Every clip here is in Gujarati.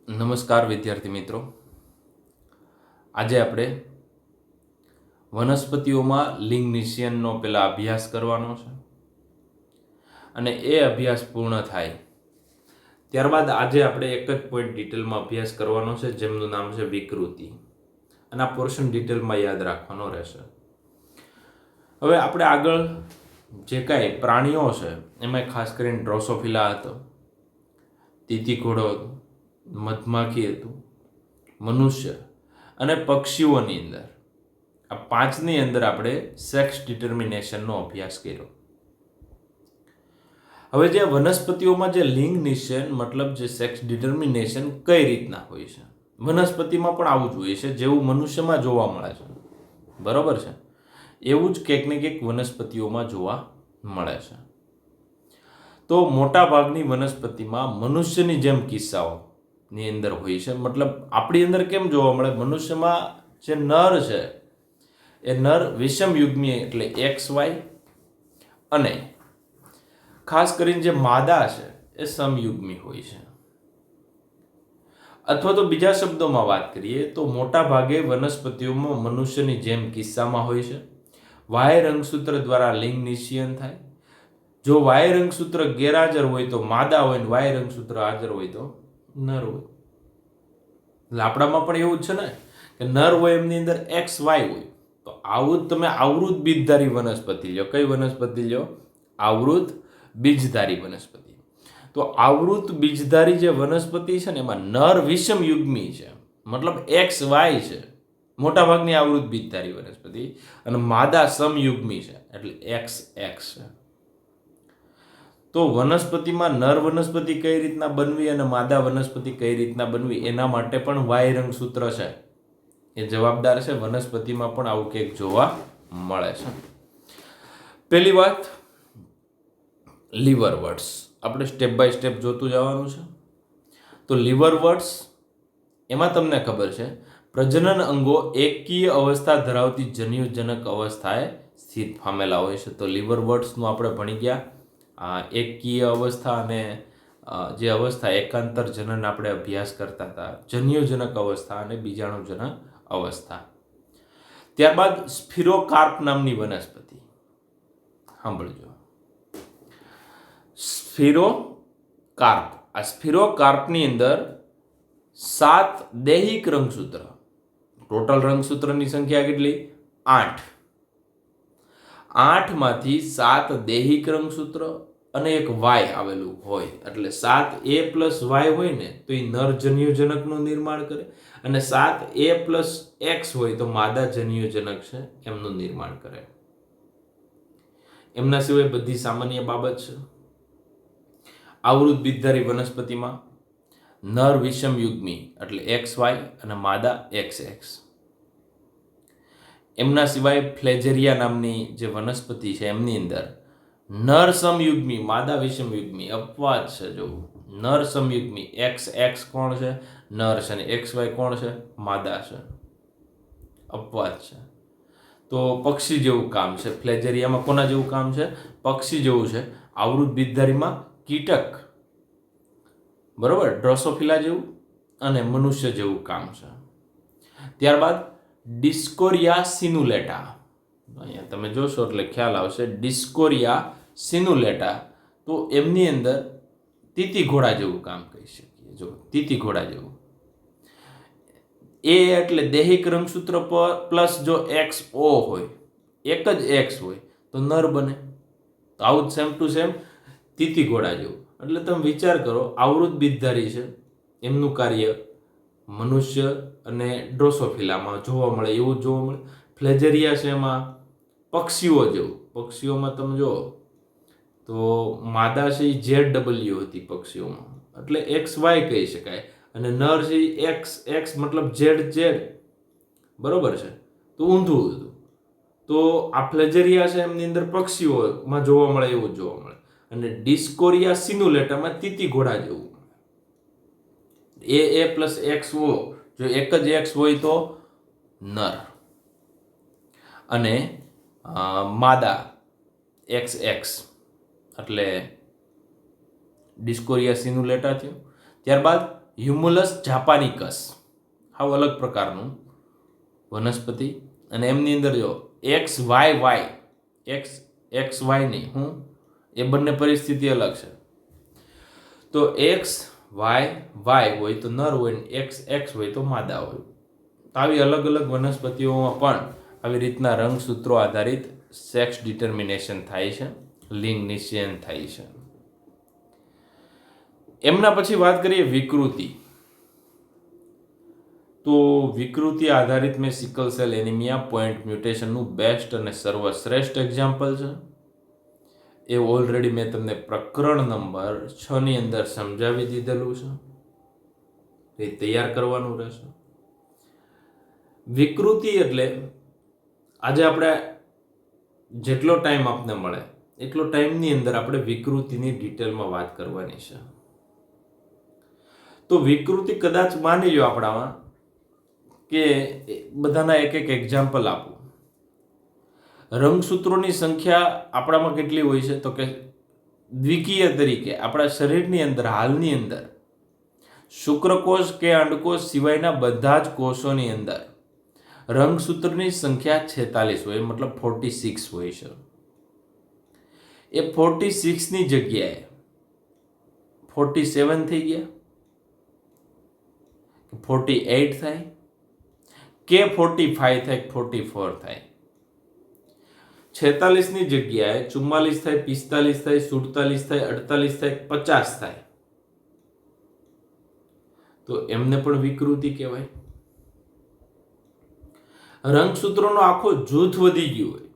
નમસ્કાર વિદ્યાર્થી મિત્રો. આજે આપણે વનસ્પતિઓમાં લિંગ નિષયનનો પેલા અભ્યાસ કરવાનો છે અને એ અભ્યાસ પૂર્ણ થાય ત્યારબાદ આજે આપણે એક જ પોઈન્ટ ડિટેલમાં અભ્યાસ કરવાનો છે, જેમનું નામ છે વિકૃતિ, અને આ પોર્શન ડિટેલમાં યાદ રાખવાનો રહેશે. હવે આપણે આગળ જે કાંઈ પ્રાણીઓ છે એમાં ખાસ કરીને ડ્રોસોફિલા હતો, તીતીઘોડો હતો, મધમાખી હતું, મનુષ્ય અને પક્ષીઓની અંદર આ પાંચની અંદર આપણે સેક્સ ડિટર્મિનેશનનો અભ્યાસ કર્યો. હવે જે વનસ્પતિઓમાં જે લિંગ નિષયન મતલબ જે સેક્સ ડિટર્મિનેશન કઈ રીતના હોય છે, વનસ્પતિમાં પણ આવું જોઈએ છે જેવું મનુષ્યમાં જોવા મળે છે, બરોબર છે, એવું જ કંઈક ને કંઈક વનસ્પતિઓમાં જોવા મળે છે. તો મોટા ભાગની વનસ્પતિમાં મનુષ્યની જેમ કિસ્સાઓ ની અંદર હોય છે. મતલબ આપણી અંદર કેમ જોવા મળે, મનુષ્યમાં જે નર છે એ નર વિષમયુગ્મી એટલે XY, અને ખાસ કરીને જે માદા છે એ સમયુગ્મી હોય છે. અથવા તો બીજા શબ્દોમાં વાત કરીએ તો મોટા ભાગે વનસ્પતિઓમાં મનુષ્યની જેમ કિસ્સામાં હોય છે. વાય રંગસૂત્ર દ્વારા લિંગ નિષયન થાય. જો વાય રંગસૂત્ર ગેરહાજર હોય તો માદા હોય, ને વાય રંગસૂત્ર હાજર હોય તો નર હોય. એટલે આપણામાં પણ એવું જ છે ને કે નર હોય એમની અંદર XY હોય. તો આવું તમે આવૃત બીજધારી વનસ્પતિ લ્યો. કઈ વનસ્પતિ લ્યો? આવૃત બીજધારી વનસ્પતિ. તો આવૃત બીજધારી જે વનસ્પતિ છે ને એમાં નર વિષમ યુગ્મી છે, મતલબ XY છે મોટાભાગની આવૃત બીજધારી વનસ્પતિ, અને માદા સમયુગ્મી છે એટલે XX છે. તો વનસ્પતિમાં નર વનસ્પતિ કઈ રીતના બનવી અને માદા વનસ્પતિ કઈ રીતના બનવી એના માટે પણ વાય રંગસૂત્ર છે એ જવાબદાર છે. વનસ્પતિમાં પણ આવું કંઈક જોવા મળે છે. પહેલી વાત, લીવરવર્ડ્સ. આપણે સ્ટેપ બાય સ્ટેપ જોતું જવાનું છે. તો લીવરવર્ડ્સ એમાં તમને ખબર છે પ્રજનન અંગો એકકીય અવસ્થા ધરાવતી જન્યુજનક અવસ્થાએ સ્થિત પામેલા હોય છે. તો લીવરવર્ડ્સનું આપણે ભણી ગયા એકકીય અવસ્થા અને જે અવસ્થા એકાંતર જનન આપણે અભ્યાસ કરતા હતા, જન્યુજનક અવસ્થા અને બીજાણુજનક અવસ્થા. ત્યારબાદ સ્ફિરોકાર્પ નામની વનસ્પતિ સાંભળજો. સ્ફિરોકાર્પ, આ સ્ફિરોકાર્પની અંદર 7 દૈહિક રંગસૂત્ર, ટોટલ રંગસૂત્રની સંખ્યા કેટલી? 8. 8 માંથી 7 દૈહિક રંગસૂત્ર અને એક વાય આવેલું હોય, એટલે 7A + Y હોય ને તો એ નર જન્યુજનકનું નિર્માણ કરે, અને 7A + X હોય તો માદા જન્યુજનક છે એમનું નિર્માણ કરે. એમના સિવાય બધી સામાન્ય બાબત છે. આવૃત બીજધારી વનસ્પતિમાં નર વિષમયુગ્મી એટલે XY અને માદા XX. એમના સિવાય ફ્લેજેરિયા નામની જે વનસ્પતિ છે એમની અંદર નર સમયુગ્મી, માદા વિષમયુગ્મી, અપવાદ છે. જો નર સમયુગ્મી XX કોણ છે? નર છે, અને XY કોણ છે? માદા છે, અપવાદ છે. તો પક્ષી જેવું કામ છે ફ્લેજેરિયામાં. કોના જેવું કામ છે? પક્ષી જેવું છે. આવૃત બીજધારીમાં કીટક, બરોબર, ડ્રોસોફિલા જેવું, અને મનુષ્ય જેવું કામ છે. ત્યારબાદ ડિસ્કોરિયા સિનુલેટા, અહીંયા તમે જોશો એટલે ખ્યાલ આવશે. ડિસ્કોરિયા સિનુલેટા, તો એમની અંદર તીતીઘોડા જેવું કામ કહી શકીએ. જો તીતીઘોડા જેવું. એ એટલે દૈહિક રંગસૂત્ર પ્લસ જો XO હોય, એક જ X હોય તો નર બને. તો આવું જ સેમ ટુ સેમ તીતીઘોડા જેવું. એટલે તમે વિચાર કરો, આવૃત બીજધારી છે, એમનું કાર્ય મનુષ્ય અને ડ્રોસોફિલામાં જોવા મળે એવું જ જોવા મળે. ફ્લેજેરિયા છે એમાં પક્ષીઓ જેવું. પક્ષીઓમાં તમે જો તો માદા છે એ ZW હતી પક્ષીઓમાં, એટલે XY કહી શકાય, અને નર છે એ XX મતલબ ZZ, બરોબર છે. તો ઊંધું હતું. તો આ ફ્લેજેરિયા છે એમની અંદર પક્ષીઓમાં જોવા મળે એવું જ જોવા મળે, અને ડિસ્કોરિયા સિનુલેટામાં તીતીઘોડા જેવું. AA + XO, જો એક જ X હોય તો નર, અને માદા XX એટલે ડિસ્કોરિયા સિનુલેટા થયું. ત્યારબાદ હ્યુમુલસ જાપાનિકસ, હાવ અલગ પ્રકારનું વનસ્પતિ. અને એમની અંદર જો XYY, XY નહીં, હું એ બંને પરિસ્થિતિ અલગ છે. તો XYY હોય તો નર હોય ને XX હોય તો માદા હોય. આવી અલગ અલગ વનસ્પતિઓમાં પણ આવી રીતના રંગસૂત્રો આધારિત સેક્સ ડિટર્મિનેશન થાય છે, લિંગ નિશ્ચયન થાય છે. એમના પછી વાત કરીએ વિકૃતિ. તો વિકૃતિ આધારિત મેં સિકલ સેલ એનિમિયા પોઈન્ટ મ્યુટેશનનું બેસ્ટ અને સર્વશ્રેષ્ઠ એક્ઝામ્પલ છે. એ ઓલરેડી મેં તમને પ્રકરણ નંબર 6 ની અંદર સમજાવી દીધેલું છે. એ તૈયાર કરવાનું રહેશે. વિકૃતિ એટલે આજે આપણે જેટલો ટાઈમ આપને મળે એટલો ટાઈમની અંદર આપણે વિકૃતિની ડિટેલમાં વાત કરવાની છે. તો વિકૃતિ કદાચ માની લો આપણામાં કે બધાના એક એક એક્ઝામ્પલ આપું. રંગસૂત્રોની સંખ્યા આપણામાં કેટલી હોય છે? તો કે દ્વિકીય તરીકે આપણા શરીરની અંદર હાલની અંદર શુક્રકોષ કે અંડકોષ સિવાયના બધા જ કોષોની અંદર રંગસૂત્રની સંખ્યા 46 હોય, મતલબ 46 હોય છે. એ 46 ની જગ્યાએ 47 થઈ ગયા, 48 થાય કે 45 થાય, 44 થાય. 46 ની જગ્યાએ 44 થાય, 45 થાય, 47 થાય, 48 થાય, 50 થાય, તો એમને પણ વિકૃતિ કહેવાય. રંગસૂત્રોનો આખો જૂથ વધી ગયું હોય,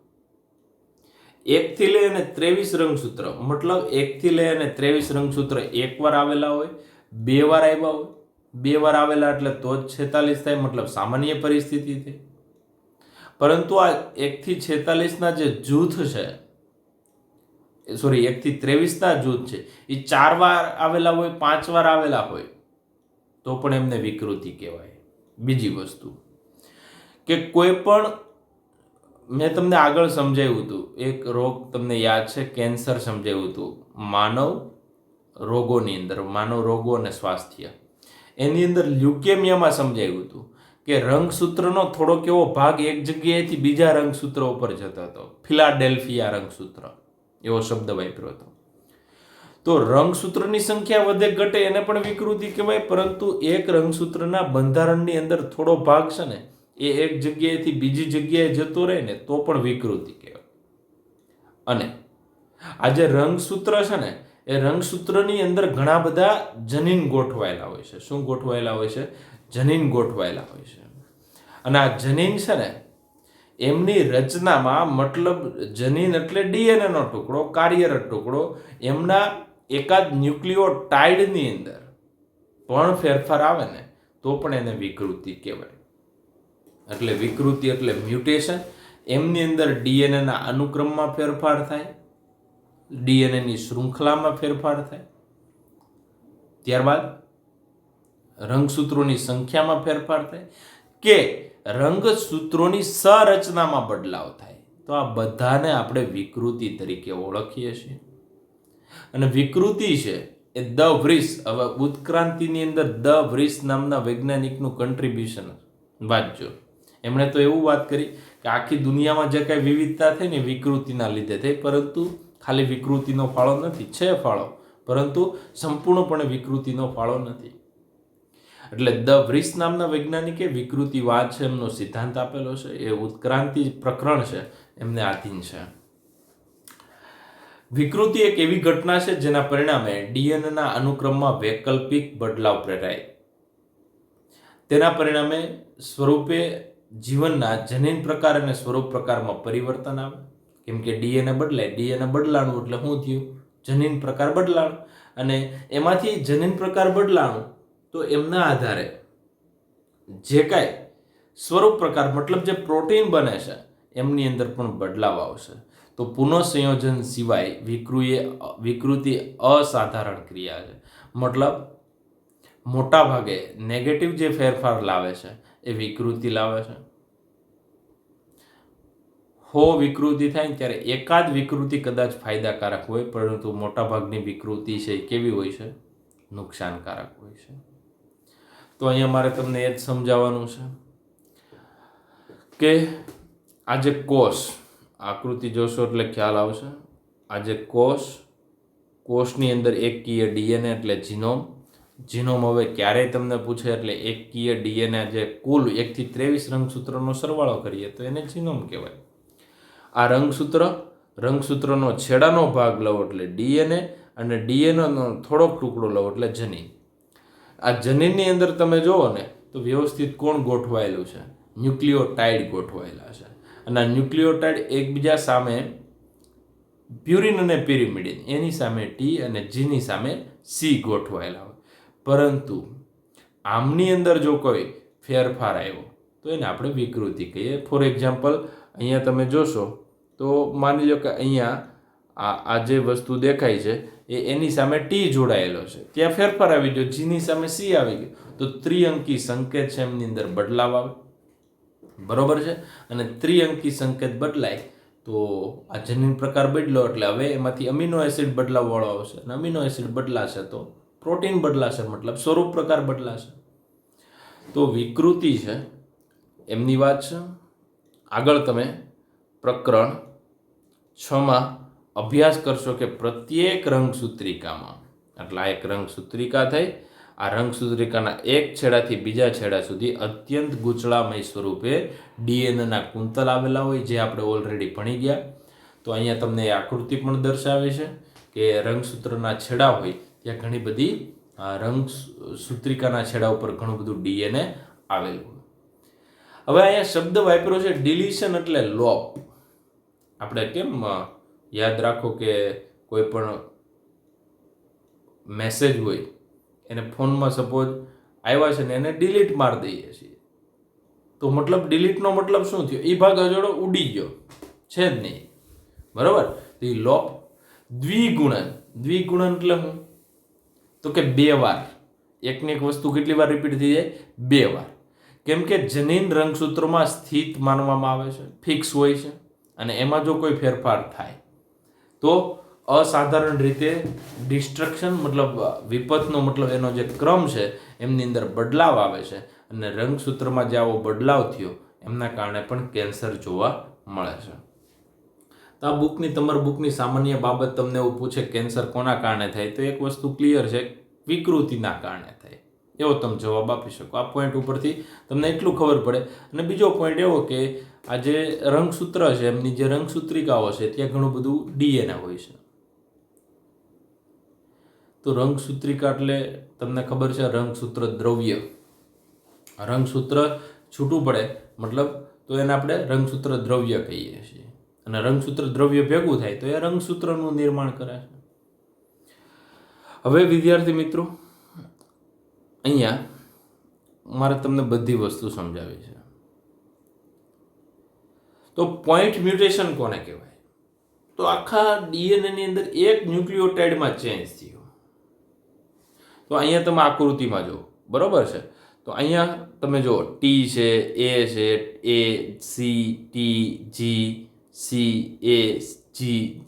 1 થી લઈ અને 23 રંગસૂત્ર, મતલબ 1 થી લઈ અને 23 રંગસૂત્ર એકવાર આવેલા હોય, 2 વાર આવ્યા હોય, 2 વાર આવેલા એટલે તો જ 46 થાય, મતલબ સામાન્ય પરિસ્થિતિ થઈ. પરંતુ આ 1 થી 46 ના જે જૂથ છે, 1 થી 23 ના જૂથ છે, એ 4 વાર આવેલા હોય, 5 વાર આવેલા હોય, તો પણ એમને વિકૃતિ કહેવાય. બીજી વસ્તુ કે કોઈ પણ, મેં તમને આગળ સમજાવ્યું હતું, એક રોગ તમને યાદ છે, કેન્સર સમજાવ્યું હતું, માનવ રોગોની અંદર, માનવ રોગો અને સ્વાસ્થ્ય, એની અંદર લ્યુકેમિયામાં સમજાવ્યું હતું કે રંગસૂત્રનો થોડોક એવો ભાગ એક જગ્યાએથી બીજા રંગસૂત્ર ઉપર જતો હતો. ફિલાડેલ્ફિયા રંગસૂત્ર એવો શબ્દ વાપર્યો હતો. તો રંગસૂત્રની સંખ્યા વધે ઘટે એને પણ વિકૃતિ કહેવાય, પરંતુ એક રંગસૂત્રના બંધારણની અંદર થોડો ભાગ છે ને એ એક જગ્યાએથી બીજી જગ્યાએ જતો રહે ને તો પણ વિકૃતિ કહેવાય. અને આ જે રંગસૂત્ર છે ને એ રંગસૂત્રની અંદર ઘણા બધા જનીન ગોઠવાયેલા હોય છે. શું ગોઠવાયેલા હોય છે? જનીન ગોઠવાયેલા હોય છે. અને આ જનીન છે ને એમની રચનામાં, મતલબ જનીન એટલે ડીએનએ નો ટુકડો, કાર્યરત ટુકડો, એમના એકાદ ન્યુક્લિયોટાઇડની અંદર પણ ફેરફાર આવે ને તો પણ એને વિકૃતિ કહેવાય. એટલે વિકૃતિ એટલે મ્યુટેશન. એમની અંદર ડીએનએના અનુક્રમમાં ફેરફાર થાય, ડીએનએની શૃંખલામાં ફેરફાર થાય, ત્યારબાદ રંગસૂત્રોની સંખ્યામાં ફેરફાર થાય કે રંગસૂત્રોની સંરચનામાં બદલાવ થાય. તો આ બધાને આપણે વિકૃતિ તરીકે ઓળખીએ છીએ. અને વિકૃતિ છે એ ધ વ્રીસ, હવે ઉત્ક્રાંતિની અંદર ધ વ્રીસ નામના વૈજ્ઞાનિકનું કન્ટ્રીબ્યુશન વાંચજો. એમણે તો એવું વાત કરી કે આખી દુનિયામાં જે કાંઈ વિવિધતા થઈ ને વિકૃતિના લીધે થઈ, પરંતુ ખાલી વિકૃતિનો ફાળો નથી, છે ફાળો, પરંતુ સંપૂર્ણપણે વિકૃતિનો ફાળો નથી. એટલે ધ વ્રીસ નામના વૈજ્ઞાનિકે વિકૃતિવાદ છે એમનો સિદ્ધાંત આપેલો છે. એ ઉત્ક્રાંતિ પ્રકરણ છે એમને આધીન છે. વિકૃતિ એક એવી ઘટના છે જેના પરિણામે ડીએનએના અનુક્રમમાં વૈકલ્પિક બદલાવ પ્રેરાય. તેના પરિણામે સ્વરૂપે જીવનના જનીન પ્રકાર અને સ્વરૂપ પ્રકારમાં પરિવર્તન આવે. કેમ કે ડીએનએ બદલાય, ડીએનએ બદલાણું એટલે શું થયું? જનીન પ્રકાર બદલાણું. અને એમાંથી જનીન પ્રકાર બદલાણું તો એમના આધારે જે કાંઈ સ્વરૂપ પ્રકાર, મતલબ જે પ્રોટીન બને છે એમની અંદર પણ બદલાવ આવશે. તો પુનઃસંયોજન સિવાય વિકૃતિ અસાધારણ ક્રિયા છે. મતલબ મોટા ભાગે નેગેટિવ જે ફેરફાર લાવે છે એ વિકૃતિ લાવે છે. વિકૃતિ થાય ને ત્યારે એકાદ વિકૃતિ કદાચ ફાયદાકારક હોય, પરંતુ મોટાભાગની વિકૃતિ છે કેવી હોય છે? નુકસાનકારક હોય છે. તો અહીંયા મારે તમને એ જ સમજાવવાનું છે કે આ જે કોષ, આકૃતિ જોશો એટલે ખ્યાલ આવશે. આ જે કોષની અંદર એકકીય ડીએનએ એટલે જીનોમ હવે ક્યારેય તમને પૂછે એટલે એકકીય ડીએનએ જે કુલ 1 થી 23 રંગસૂત્રનો સરવાળો કરીએ તો એને જીનોમ કહેવાય. આ રંગસૂત્રનો છેડાનો ભાગ લઉં એટલે ડીએનએ, અને ડીએનએનો થોડોક ટુકડો લઉં એટલે જનીન. આ જનીનની અંદર તમે જુઓ ને તો વ્યવસ્થિત કોણ ગોઠવાયેલું છે? ન્યુક્લિયોટાઇડ ગોઠવાયેલા છે. અને આ ન્યુક્લિયોટાઇડ એકબીજા સામે પ્યુરિન અને પિરિમિડિન એની સામે ટી અને જીની સામે સી ગોઠવાયેલા હોય. પરંતુ આમની અંદર જો કોઈ ફેરફાર આવ્યો તો એને આપણે વિકૃતિ કહીએ. ફોર એક્ઝામ્પલ અહીંયા તમે જોશો તો માની લો કે અહીંયા આ જે વસ્તુ દેખાય છે એની સામે ટી જોડાયેલો છે, ત્યાં ફેરફાર આવી ગયો, જીની સામે સી આવી ગયો, તો ત્રિઅંકી સંકેત છે એમની અંદર બદલાવ આવે. બરોબર છે? અને ત્રિઅંકી સંકેત બદલાય તો આ જનીન પ્રકાર બદલો એટલે હવે એમાંથી અમીનો એસિડ બદલાવવાળો આવશે, અને અમીનો એસિડ બદલાશે તો પ્રોટીન બદલાશે, મતલબ સ્વરૂપ પ્રકાર બદલાશે. તો વિકૃતિ છે એમની વાત છે. આગળ તમે પ્રકરણ 6માં અભ્યાસ કરશો કે પ્રત્યેક રંગસૂત્રિકામાં, એટલે આ એક રંગસૂત્રિકા થઈ, આ રંગસૂત્રિકાના એક છેડાથી બીજા છેડા સુધી અત્યંત ગૂંચળામય સ્વરૂપે ડીએનએના કુંતલ આવેલા હોય, જે આપણે ઓલરેડી ભણી ગયા. તો અહીંયા તમને એ આકૃતિ પણ દર્શાવે છે કે રંગસૂત્રના છેડા હોય ત્યાં ઘણી બધી રંગસૂત્રિકાના છેડા ઉપર ઘણું બધું ડીએનએ આવેલું હોય. હવે અહીંયા શબ્દ વાપર્યો છે ડિલીશન એટલે લોપ. આપણે કેમ યાદ રાખો કે કોઈ પણ મેસેજ હોય એને ફોનમાં સપોઝ આવ્યા છે ને એને ડિલીટ મારી દઈએ છીએ, તો મતલબ ડિલીટનો મતલબ શું થયો? એ ભાગ અજોડો ઉડી ગયો છે જ નહીં. બરાબર? તો એ લોપ. દ્વિગુણન એટલે શું? તો કે 2 વાર એકની એક વસ્તુ કેટલી વાર રિપીટ થઈ જાય? 2 વાર. કેમ કે જનીન રંગસૂત્રોમાં સ્થિત માનવામાં આવે છે, ફિક્સ હોય છે, અને એમાં જો કોઈ ફેરફાર થાય તો અસાધારણ રીતે ડિસ્ટ્રક્શન મતલબ વિપતનો મતલબ એનો જે ક્રમ છે એમની અંદર બદલાવ આવે છે, અને રંગસૂત્રમાં જે આવો બદલાવ થયો એમના કારણે પણ કેન્સર જોવા મળે છે. તો આ તમારા બુકની સામાન્ય બાબત તમને એવું પૂછે કેન્સર કોના કારણે થાય, તો એક વસ્તુ ક્લિયર છે, વિકૃતિના કારણે થાય, એવો તમે જવાબ આપી શકો. આ પોઈન્ટ ઉપરથી તમને એટલું ખબર પડે. અને બીજો પોઈન્ટ એવો કે આ જે રંગસૂત્ર છે એમની જે રંગસૂત્રિકાઓ છે ત્યાં ઘણું બધું ડીએનએ હોય છે. તો રંગસૂત્રિકા એટલે તમને ખબર છે રંગસૂત્ર દ્રવ્ય. રંગસૂત્ર છૂટું પડે મતલબ તો એને આપણે રંગસૂત્ર દ્રવ્ય કહીએ છીએ, અને રંગસૂત્ર દ્રવ્ય ભેગું થાય તો એ રંગસૂત્રનું નિર્માણ કરે છે. હવે વિદ્યાર્થી મિત્રો, અહીંયા મારે તમને બધી વસ્તુ સમજાવી છે. તો પોઈન્ટ મ્યુટેશન કોને કહેવાય? તો આખા ડીએનએની અંદર એક ન્યુક્લિયોટાઇડમાં ચેન્જ થયો. તો અહીંયા તમે આકૃતિમાં જુઓ. બરોબર છે? તો અહીંયા તમે જુઓ ટી છે, A C T G C એ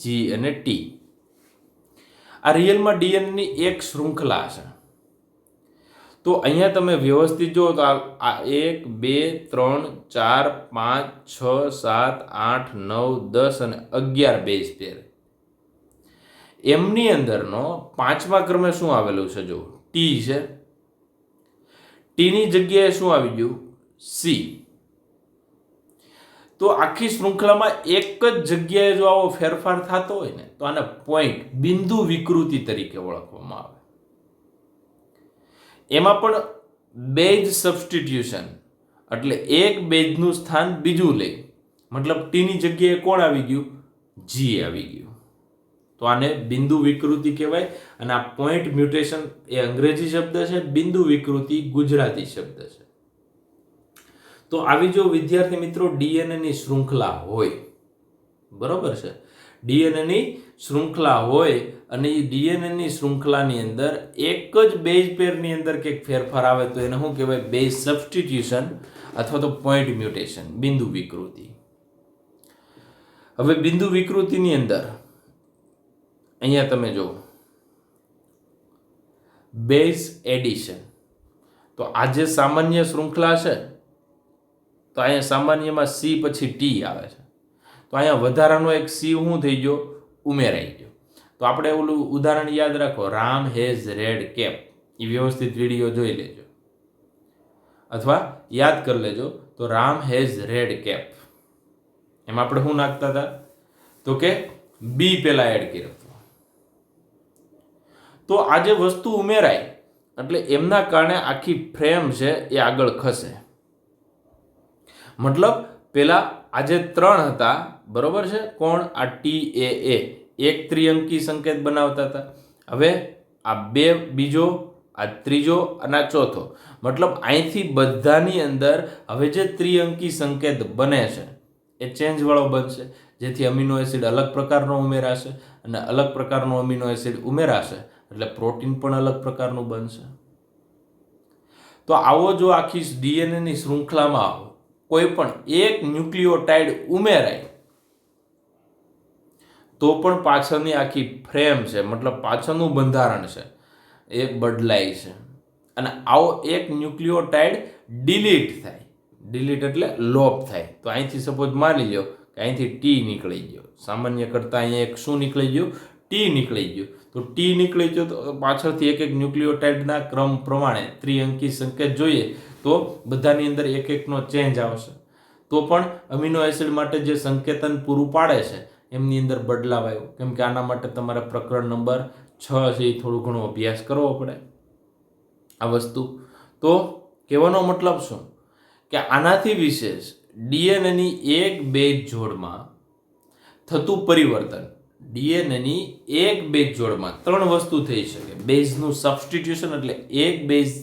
જી અને ટી. આ રિયલમાં ડીએનએની એક શૃંખલા છે. તો અહીંયા તમે વ્યવસ્થિત જુઓ તો આ 1 2 3 4 5 6 7 8 9 10 અને 11 બેઝ પેર. એમની અંદરનો 5મા ક્રમે શું આવેલું છે? જો ટી છે, ટીની જગ્યાએ શું આવી ગયું? સી. તો આખી શૃંખલામાં એક જ જગ્યાએ જો આવો ફેરફાર થતો હોય ને તો આને પોઈન્ટ બિંદુ વિકૃતિ તરીકે ઓળખવામાં આવે. એમાં પણ બેઝ સબસ્ટિટ્યુશન એટલે એક બેઝનું સ્થાન બીજું લે, મતલબ ટીની જગ્યાએ કોણ આવી ગયું? જી આવી ગયું. તો આને બિંદુ વિકૃતિ કહેવાય. અને આ પોઈન્ટ મ્યુટેશન એ અંગ્રેજી શબ્દ છે, બિંદુ વિકૃતિ ગુજરાતી શબ્દ છે. તો આવી જો વિદ્યાર્થી મિત્રો ડીએનએની શૃંખલા હોય, બરોબર છે, ડીએનએની શૃંખલા હોય અને એ ડીએનએની શૃંખલાની અંદર એક જ બેઝ પેરની અંદર કંઈક ફેરફાર આવે તો એને શું કહેવાય? બેઝ સબસ્ટિટ્યુશન અથવા તો પોઈન્ટ મ્યુટેશન, બિંદુ વિકૃતિ. હવે બિંદુ વિકૃતિની અંદર અહીંયા તમે જો બેઝ એડિશન. તો આ જે સામાન્ય શૃંખલા છે, તો અહીંયા સામાન્યમાં સી પછી ટી આવે છે. તો અહીંયા વધારાનો એક સી શું થઈ ગયો? ઉમેરાઈ ગયો. તો આપણે ઓલું ઉદાહરણ યાદ રાખો, રામ હેઝ રેડ કેપ. એ વ્યવસ્થિત વિડીયો જોઈ લેજો અથવા યાદ કરી લેજો. તો રામ હેઝ રેડ કેપ, એમાં આપણે શું નાખતા હતા? તો કે બી પેલા એડ કર્યો હતો. તો આ જે વસ્તુ ઉમેરાય એટલે એમના કારણે આખી ફ્રેમ છે એ આગળ ખસે. મતલબ પેલા આજે 3 હતા, બરોબર છે? કોણ? આ ટી એ એક ત્રિઅંકી સંકેત બનાવતા હતા. હવે આ 2 બીજો, આ ત્રીજો અને આ ચોથો. મતલબ અહીંથી બધાની અંદર હવે જે ત્રિઅંકી સંકેત બને છે એ ચેન્જ વાળો બનશે, જેથી અમીનો એસિડ અલગ પ્રકારનો ઉમેરાશે અને અલગ પ્રકારનો અમીનો એસિડ ઉમેરાશે એટલે પ્રોટીન પણ અલગ પ્રકારનું બનશે. તો આવો જો આખી ડીએનએની શૃંખલામાં કોઈ પણ એક ન્યુક્લિયોટાઇડ ઉમેરાય તો પણ પાછળની આખી ફ્રેમ છે, મતલબ પાછળનું બંધારણ છે એ બદલાય છે. અને આવો એક ન્યુક્લિયોટાઇડ ડિલીટ થાય. ડિલીટ એટલે લોપ થાય. તો અહીંથી સપોઝ માની લો કે અહીંથી ટી નીકળી ગયો, સામાન્ય કરતાં અહીંયા એક શું નીકળી ગયું? ટી નીકળી ગયું. તો ટી નીકળી ગયો તો પાછળથી એક ન્યુક્લિયોટાઇડના ક્રમ પ્રમાણે ત્રિઅંકી સંકેત જોઈએ તો બધાની અંદર એકનો ચેન્જ આવશે. તો પણ અમીનો એસિડ માટે જે સંકેતન પૂરું પાડે છે એમની અંદર બદલાવ આવ્યો. કેમ કે આના માટે તમારે પ્રકરણ નંબર 6 છે એ થોડું ઘણો અભ્યાસ કરવો પડે આ વસ્તુ. તો કહેવાનો મતલબ શું કે આનાથી વિશેષ ડીએનએની એક બેઝ જોડમાં થતું પરિવર્તન, ડીએનએની એક બેઝ જોડમાં 3 વસ્તુ થઈ શકે. બેઝનું સબસ્ટિટ્યુશન એટલે એક બેઝ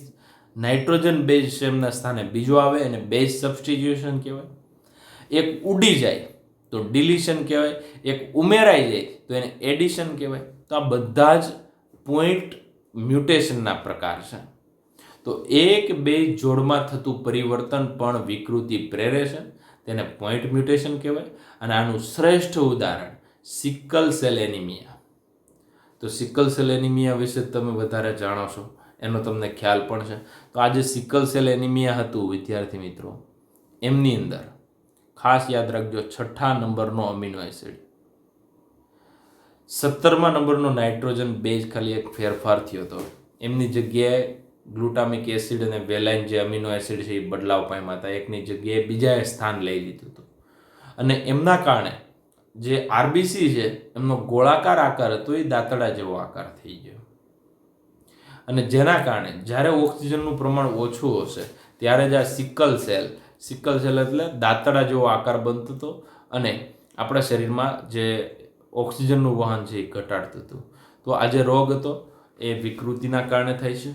નાઇટ્રોજન બેઝ છે એમના સ્થાને બીજો આવે અને બેઝ સબસ્ટિટ્યુશન કહેવાય. એક ઉડી જાય તો ડિલીશન કહેવાય, એક ઉમેરાઈ જાય તો એને એડિશન કહેવાય. તો આ બધા જ પોઈન્ટ મ્યુટેશનના પ્રકાર છે. તો એક બેઝ જોડમાં થતું પરિવર્તન પણ વિકૃતિ પ્રેરે છે, તેને પોઈન્ટ મ્યુટેશન કહેવાય. અને આનું શ્રેષ્ઠ ઉદાહરણ સિકલ સેલ એનિમિયા. તો સિકલ સેલ એનિમિયા વિશે તમે વધારે જાણો છો, એનો તમને ખ્યાલ પણ છે. તો આ જે સિકલ સેલ એનિમિયા હતું વિદ્યાર્થી મિત્રો, એમની અંદર ખાસ યાદ રાખજો 6થા નંબરનો અમીનો એસિડ, 17મા નંબરનો નાઇટ્રોજન બેઝ ખાલી એક ફેરફાર થયો હતો. એમની જગ્યાએ ગ્લુટામિક એસિડ અને વેલાઇન જે અમીનો એસિડ છે એ બદલાવ પામ્યા હતા. એકની જગ્યાએ બીજાએ સ્થાન લઈ લીધું હતું. અને એમના કારણે જે આરબીસી છે એમનો ગોળાકાર આકાર હતો એ દાંતડા જેવો આકાર થઈ ગયો. અને જેના કારણે જ્યારે ઓક્સિજનનું પ્રમાણ ઓછું હશે ત્યારે જ આ સિકલ સેલ એટલે દાંતડા જેવો આકાર બનતો હતો અને આપણા શરીરમાં જે ઓક્સિજનનું વહન છે એ ઘટાડતું હતું. તો આ જે રોગ હતો એ વિકૃતિના કારણે થાય છે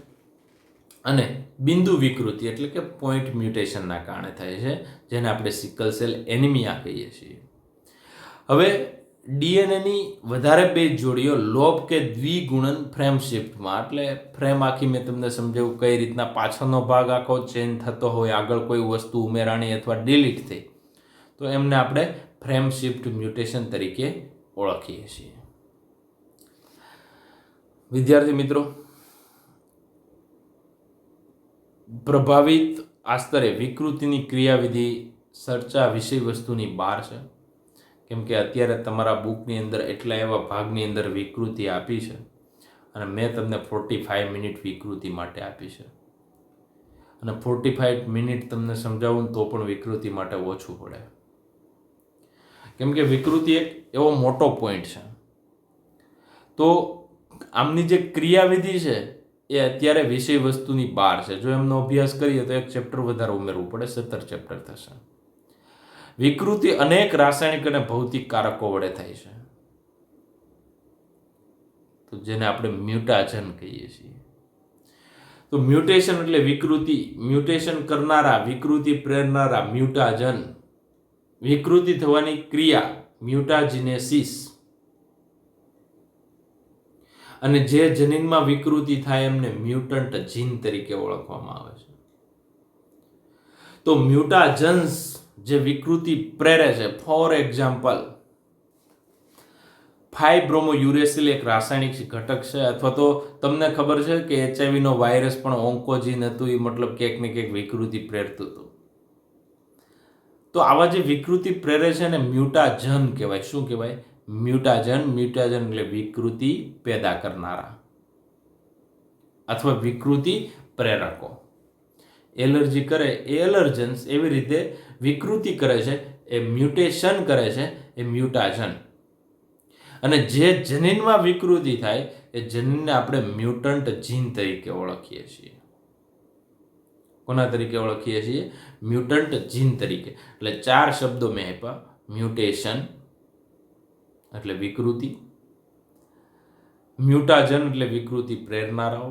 અને બિંદુ વિકૃતિ એટલે કે પોઈન્ટ મ્યુટેશનના કારણે થાય છે, જેને આપણે સિકલ સેલ એનિમિયા કહીએ છીએ. હવે ડીએનએની વધારે બેઝ જોડીઓ લોપ કે દ્વિગુણન ફ્રેમ શિફ્ટમાં, એટલે ફ્રેમ આખી મેં તમને સમજાવ્યું કઈ રીતના પાછળનો ભાગ આખો ચેન્જ થતો હોય, આગળ કોઈ વસ્તુ ઉમેરાણી અથવા ડિલીટ થઈ, તો એમને આપણે ફ્રેમ શિફ્ટ મ્યુટેશન તરીકે ઓળખીએ છીએ. વિદ્યાર્થી મિત્રો, પ્રભાવિત આસ્તરે વિકૃતિની ક્રિયાવિધિ ચર્ચા વિષય વસ્તુની બહાર છે. કેમ કે અત્યારે તમારા બુકની અંદર એટલા એવા ભાગની અંદર વિકૃતિ આપી છે અને મેં તમને 45 મિનિટ વિકૃતિ માટે આપી છે. અને 45 મિનિટ તમને સમજાવું તો પણ વિકૃતિ માટે ઓછું પડે. કેમ કે વિકૃતિ એક એવો મોટો પોઈન્ટ છે. તો આમની જે ક્રિયાવિધિ છે એ અત્યારે વિષય વસ્તુની બહાર છે. જો એમનો અભ્યાસ કરીએ તો એક ચેપ્ટર વધારે ઉમેરવું પડે, 17 ચેપ્ટર થશે. વિકૃતિ અનેક રાસાયણિક અને ભૌતિક કારકો વડે થાય છે, તો જેને આપણે મ્યુટાજન કહીએ છીએ. તો મ્યુટેશન એટલે વિકૃતિ, મ્યુટેશન કરનારા, વિકૃતિ પ્રેરનારા મ્યુટાજન, વિકૃતિ થવાની ક્રિયા મ્યુટાજિનેસિસ. અને જે જનીનમાં વિકૃતિ થાય એમને મ્યુટન્ટ જીન તરીકે ઓળખવામાં આવે છે. તો મ્યુટાજન્સ જે વિકૃતિ પ્રેરે છે, ફોર એક્ઝામ્પલ ફાઇબ્રોમોયુરેસિલ એક રાસાયણિક ઘટક છે, અથવા તો તમને ખબર છે કે HIV નો વાયરસ પણ ઓન્કોજીન હતું, એ મતલબ ક્યાંક ને ક્યાંક વિકૃતિ પ્રેરતું હતું. તો આવા જે વિકૃતિ પ્રેરે છે ને મ્યુટાજન કહેવાય. શું કહેવાય? મ્યુટાજન. મ્યુટાજન એટલે વિકૃતિ પેદા કરનારા અથવા વિકૃતિ પ્રેરકો. એલર્જી કરે એ એલર્જન્સ, એવી રીતે વિકૃતિ કરે છે એ મ્યુટેશન કરે છે એ મ્યુટાજન. અને જે જનીનમાં વિકૃતિ થાય એ જનીનને આપણે મ્યુટન્ટ જીન તરીકે ઓળખીએ છીએ. કોના તરીકે ઓળખીએ છીએ? મ્યુટન્ટ જીન તરીકે. એટલે 4 શબ્દો મેં આપ્યા. મ્યુટેશન એટલે વિકૃતિ, મ્યુટાજન એટલે વિકૃતિ પ્રેરનારાઓ,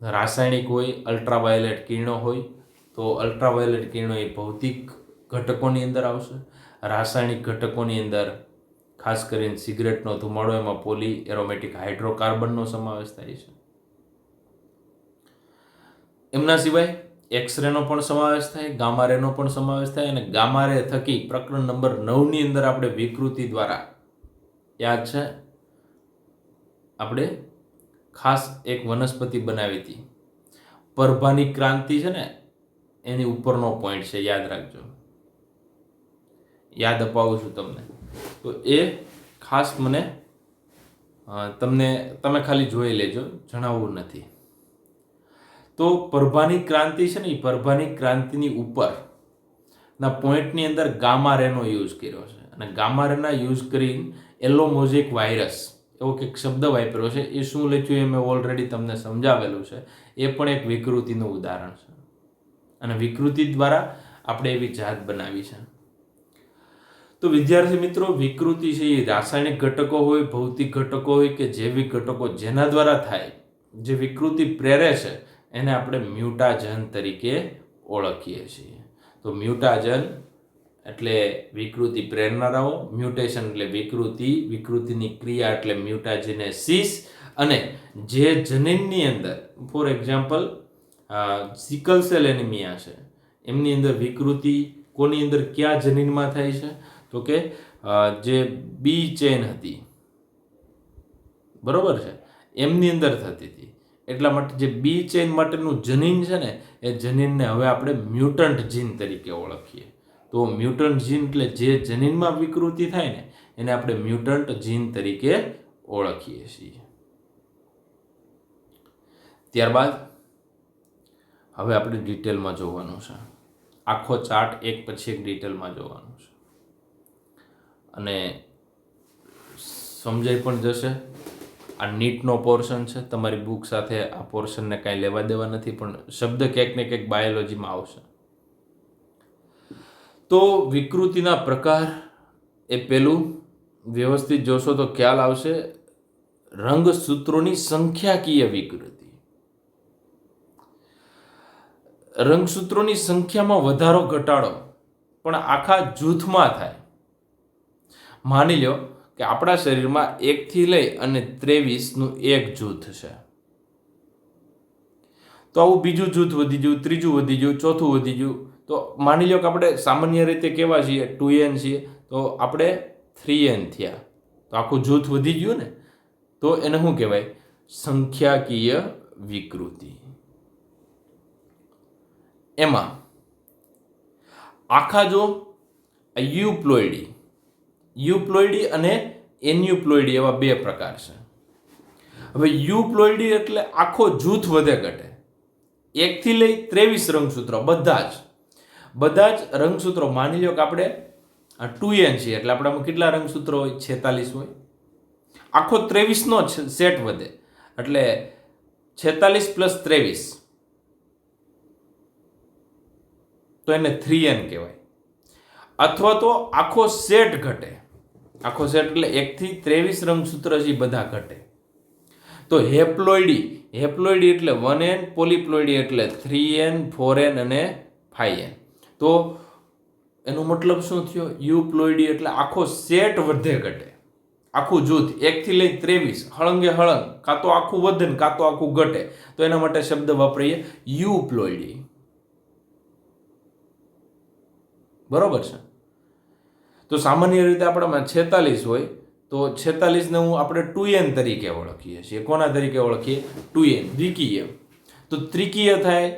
રાસાયણિક હોય, અલ્ટ્રાવાયોલેટ કિરણો હોય તો અલ્ટ્રાવાયોલેટ કિરણો એ ભૌતિક ઘટકોની અંદર આવશે. રાસાયણિક ઘટકોની અંદર ખાસ કરીને સિગરેટનો ધુમાડો, એમાં પોલી એરોમેટિક હાઇડ્રોકાર્બનનો સમાવેશ થાય છે. એમના સિવાય એક્સરેનો પણ સમાવેશ થાય, ગામારેનો પણ સમાવેશ થાય. અને ગામારે થકી પ્રકરણ નંબર 9ની અંદર આપણે વિકૃતિ દ્વારા, યાદ છે, આપણે ખાસ એક વનસ્પતિ બનાવી હતી, પરભાની ક્રાંતિ છે ને, એની ઉપરનો પોઈન્ટ છે, યાદ રાખજો. યાદ અપાવું છું તમને. તો એ ખાસ મને તમે ખાલી જોઈ લેજો, જણાવવું નથી. તો પરભાની ક્રાંતિ છે ને, એ પરભાની ક્રાંતિની ઉપરના પોઈન્ટની અંદર ગામારેનો યુઝ કર્યો છે. અને ગામારેના યુઝ કરીને એલોમોઝેક વાયરસ એવો કંઈક શબ્દ વાપર્યો છે. એ શું લખ્યું એ મેં ઓલરેડી તમને સમજાવેલું છે. એ પણ એક વિકૃતિનું ઉદાહરણ છે. અને વિકૃતિ દ્વારા આપણે એવી જાત બનાવી છે. તો વિદ્યાર્થી મિત્રો, વિકૃતિ છે એ રાસાયણિક ઘટકો હોય, ભૌતિક ઘટકો હોય કે જૈવિક ઘટકો, જેના દ્વારા થાય, જે વિકૃતિ પ્રેરે છે, એને આપણે મ્યુટાજન તરીકે ઓળખીએ છીએ. તો મ્યુટાજન એટલે વિકૃતિ પ્રેરનારાઓ, મ્યુટેશન એટલે વિકૃતિ, વિકૃતિની ક્રિયા એટલે મ્યુટાજેનેસિસ. અને જે જનીનની અંદર, for example sickle cell anaemia છે, એમની અંદર વિકૃતિ કોની અંદર, કયા જનીનમાં થાય છે? તો કે જે બી ચેન હતી, બરોબર છે, એમની અંદર થતી હતી. એટલા માટે જે બી ચેન માટેનું જનીન છે ને, એ જનીનને હવે આપણે મ્યુટન્ટ જીન તરીકે ઓળખીએ. તો મ્યુટન્ટ જીન એટલે જે જનીનમાં વિકૃતિ થાય ને, એને આપણે મ્યુટન્ટ જીન તરીકે ઓળખીએ છીએ. ત્યારબાદ હવે આપણે ડિટેલમાં જોવાનું છે. આખો ચાર્ટ એક પછી એક ડિટેલમાં જોવાનું છે અને સમજાઈ પણ જશે. આ નીટનો પોર્શન છે, તમારી બુક સાથે આ પોર્શનને કાંઈ લેવા દેવા નથી, પણ શબ્દ ક્યાંક ને ક્યાંક બાયોલોજીમાં આવશે. તો વિકૃતિના પ્રકાર, એ પેલું વ્યવસ્થિત જોશો તો ખ્યાલ આવશે. રંગસૂત્રોની સંખ્યાકીય વિકૃતિ. રંગસૂત્રોની સંખ્યામાં વધારો ઘટાડો પણ આખા જૂથમાં થાય. માની લો કે આપણા શરીરમાં 1 થી લઈ અને 23નું એક જૂથ છે. તો આવું બીજું જૂથ વધી ગયું, ત્રીજું વધી ગયું, ચોથું વધી ગયું. તો માની લો કે આપણે સામાન્ય રીતે કેવા છીએ, 2n છીએ, તો આપણે 3n થયા. તો આખું જૂથ વધી ગયું ને, તો એને શું કહેવાય? સંખ્યાકીય વિકૃતિ. એમાં આખા જો યુપ્લોઇડી અને એન્યુપ્લોઇડી એવા 2 પ્રકાર છે. હવે યુપ્લોઇડી એટલે આખો જૂથ વધે ઘટે. 1 થી લઈ 23 રંગસૂત્રો, બધા જ રંગસૂત્રો. માની લો કે આપણે 2n છીએ, એટલે આપણામાં કેટલા રંગસૂત્રો હોય? 46 હોય. આખો 23નો સેટ વધે, એટલે 46 + 23, તો એને 3n કહેવાય. અથવા તો આખો સેટ ઘટે. આખો સેટ એટલે 1 થી 23 રંગસૂત્ર છે, બધા ઘટે. તો હેપ્લોઇડી એટલે 1n, પોલીપ્લોઇડી એટલે 3n, 4n અને 5n. તો એનો મતલબ શું થયો? યુપ્લોઇડી એટલે આખો સેટ વધે ઘટે, આખું જૂથ 1 થી લઈ 23 હળંગે હળંગ, કાં તો આખું વધે ને કાં તો આખું ઘટે. તો એના માટે શબ્દ વાપરીએ યુપ્લોઇડી. બરોબર છે? તો સામાન્ય રીતે આપણામાં 46 હોય, તો તો 46 ને આપણે 2n તરીકે ઓળખીએ છીએ. કોના તરીકે ઓળખીએ? 2n, દ્વિકીય. તો ત્રિકીય થાય,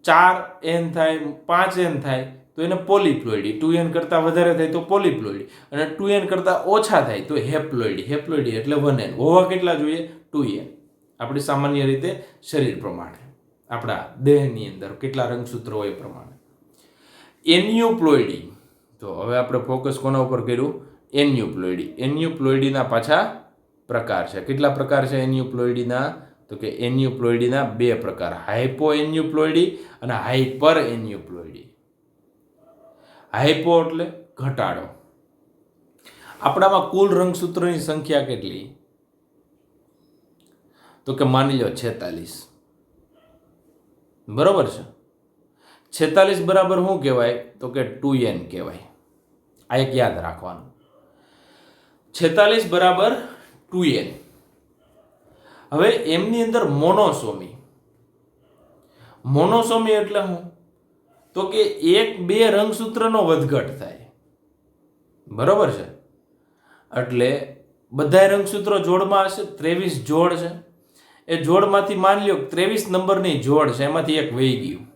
4n થાય, 5n થાય તો એને પોલીપ્લોઇડી. 2n કરતાં વધારે થાય તો પોલીપ્લોઇડી, અને 2n કરતાં ઓછા થાય તો હેપ્લોઇડી. હેપ્લોઇડી એટલે 1n. હોવા કેટલા જોઈએ? 2n. આપણી સામાન્ય રીતે શરીર પ્રમાણે, આપણા દેહની અંદર કેટલા રંગસૂત્રો હોય એ પ્રમાણે. એન્યુપ્લોઇડી. તો હવે આપણે ફોકસ કોના ઉપર કર્યું? એન્યુપ્લોઇડી. એન્યુપ્લોઇડીના પાછા પ્રકાર છે. કેટલા પ્રકાર છે એન્યુપ્લોઇડીના? તો કે એન્યુપ્લોઇડીના 2 પ્રકાર, હાઇપો એન્યુપ્લોઇડી અને હાઇપર એન્યુપ્લોઇડી. હાઇપો એટલે ઘટાડો. આપણામાં કુલ રંગસૂત્રોની સંખ્યા કેટલી? તો કે માની લો 46. બરોબર છે. 46 બરાબર શું કહેવાય? તો કે 2n કહેવાય. આ એક યાદ રાખવાનું. 46 બરાબર 2n. હવે એમની અંદર મોનોસોમી. મોનોસોમી એટલે શું? તો કે 1-2 રંગસૂત્રનો વધઘટ થાય. બરોબર છે. એટલે બધા રંગસૂત્રો જોડમાં હશે. 23 જોડ છે. એ જોડમાંથી માની લો 23 નંબરની જોડ છે, એમાંથી એક વહી ગયું,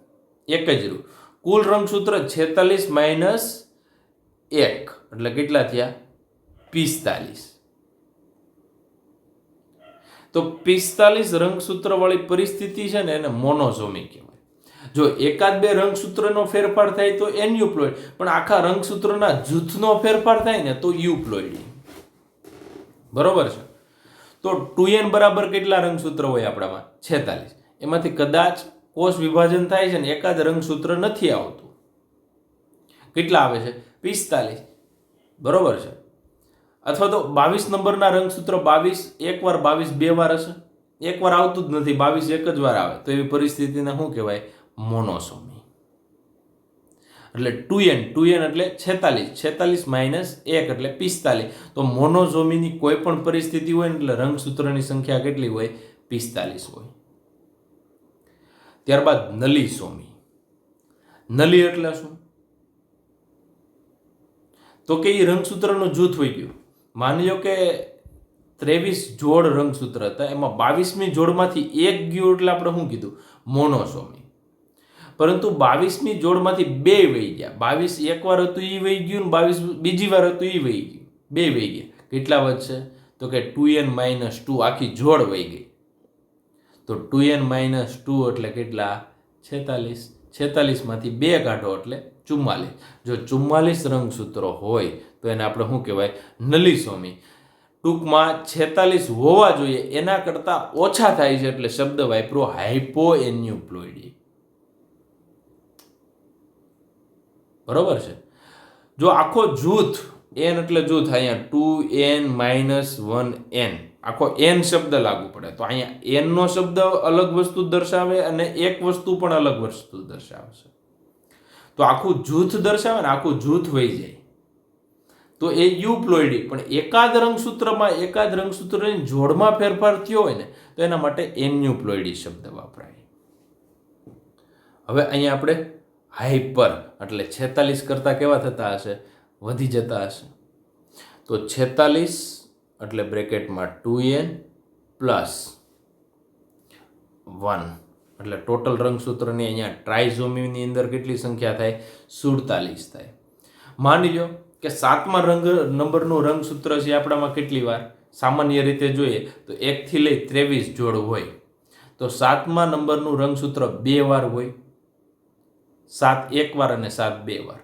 એક જ રહ્યું. કુલ રંગસૂત્ર 46 માઇનસ 1 એટલે કેટલા થયા? 45. તો 45 રંગસૂત્ર વાળી પરિસ્થિતિ છે ને એને મોનોસોમી કહેવાય. જો 1-2 રંગસૂત્રનો ફેરફાર થાય તો એન્યુપ્લોઇડ, પણ આખા રંગસૂત્રના જૂથનો ફેરફાર થાય ને તો યુપ્લોઇડી. બરોબર છે. તો 2n બરાબર કેટલા રંગસૂત્ર હોય આપણામાં? 46. એમાંથી કદાચ કોષ વિભાજન થાય છે ને એકાદ રંગસૂત્ર નથી આવતું. કેટલા આવે છે? 45. બરોબર છે. અથવા તો 22 નંબરના રંગસૂત્ર 22 એકવાર, 22 બે વાર હશે, એકવાર આવતું જ નથી, 22 એક જ વાર આવે, તો એવી પરિસ્થિતિને શું કહેવાય? મોનોસોમી. એટલે 2n એટલે 46, 46 માઇનસ 1 એટલે 45. તો મોનોસોમીની કોઈ પણ પરિસ્થિતિ હોય ને એટલે રંગસૂત્રની સંખ્યા કેટલી હોય? 45 હોય. ત્યારબાદ નલીસોમી. નલી એટલે શું? તો કે એ રંગસૂત્રનું જૂથ હોય ગયું. માની લો કે 23 જોડ રંગસૂત્ર હતા, એમાં 22મી જોડમાંથી એક ગયું એટલે આપણે શું કીધું? મોનોસોમી. પરંતુ 22મી જોડમાંથી 2 વહી ગયા. 22 એકવાર હતું એ વહી ગયું, 22 બીજી વાર હતું એ વહી ગયું, 2 વહી ગયા. કેટલા વધશે? તો કે 2n માઇનસ 2, આખી જોડ વહી ગઈ. તો 2n માઇનસ 2 એટલે કેટલા? 46. 46માંથી 2 કાઢો એટલે 44. જો 44 રંગસૂત્રો હોય તો એને આપણે શું કહેવાય? નલીસોમી. ટૂંકમાં 46 હોવા જોઈએ એના કરતાં ઓછા થાય છે એટલે શબ્દ વાપરો હાઇપો એન્યુપ્લોઇડી. બરોબર છે. જો આખો જૂથ, n એટલે જૂથ, અહીંયા 2n માઇનસ 1n, આખો n શબ્દ લાગુ પડે, તો અહીંયા n નો શબ્દ અલગ વસ્તુ દર્શાવે અને એક વસ્તુ પણ અલગ વસ્તુ દર્શાવે છે. તો આખું જૂથ દર્શાવે ને, આખું જૂથ વહી જાય તો એ યુપ્લોઇડી. પણ એકાદ રંગસૂત્રની જોડમાં ફેરફાર થયો હોય ને તો એના માટે એન્યુપ્લોઇડી શબ્દ વપરાય. હવે અહીંયા આપણે હાઇપર એટલે 46 કરતાં કેવા થતા હશે? વધી જતા હશે. તો 46 એટલે બ્રેકેટમાં 2n પ્લસ 1 એટલે ટોટલ રંગસૂત્રની અહીંયા ટ્રાઇઝોમીની અંદર કેટલી સંખ્યા થાય? 47 થાય. માની લો કે 7મા નંબરનું રંગસૂત્ર છે આપણામાં કેટલી વાર? સામાન્ય રીતે જોઈએ તો 1 થી લઈ 23 જોડ હોય, તો 7મા નંબરનું રંગસૂત્ર 2 વાર હોય. 7 એક વાર અને 7 બે વાર.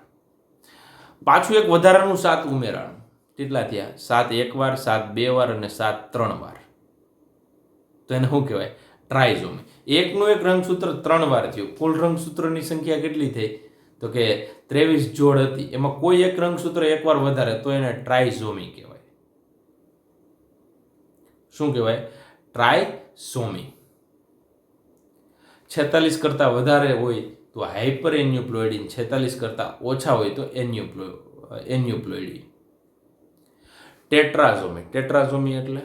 પાછું એક વધારાનું 7 ઉમેરાણું. કેટલા થયા? 7 એક વાર, 7 બે વાર અને 7 3 વાર. તો એને શું કહેવાય? ટ્રાઇઝોમી. એકનું એક રંગસૂત્ર 3 વાર થયું. કુલ રંગસૂત્રની સંખ્યા કેટલી થઈ? તો કે 23 જોડ હતી, એમાં કોઈ એક રંગસૂત્ર એકવાર વધારે તો એને ટ્રાઇઝોમી કહેવાય. શું કહેવાય? ટ્રાઇસોમી. 46 કરતાં વધારે હોય તો હાઇપર એન્યુપ્લોઇડી, 46 કરતાં ઓછા હોય તો એન્યુપ્લોઇડી. ટેટ્રાઝોમી. ટેટ્રાઝોમી એટલે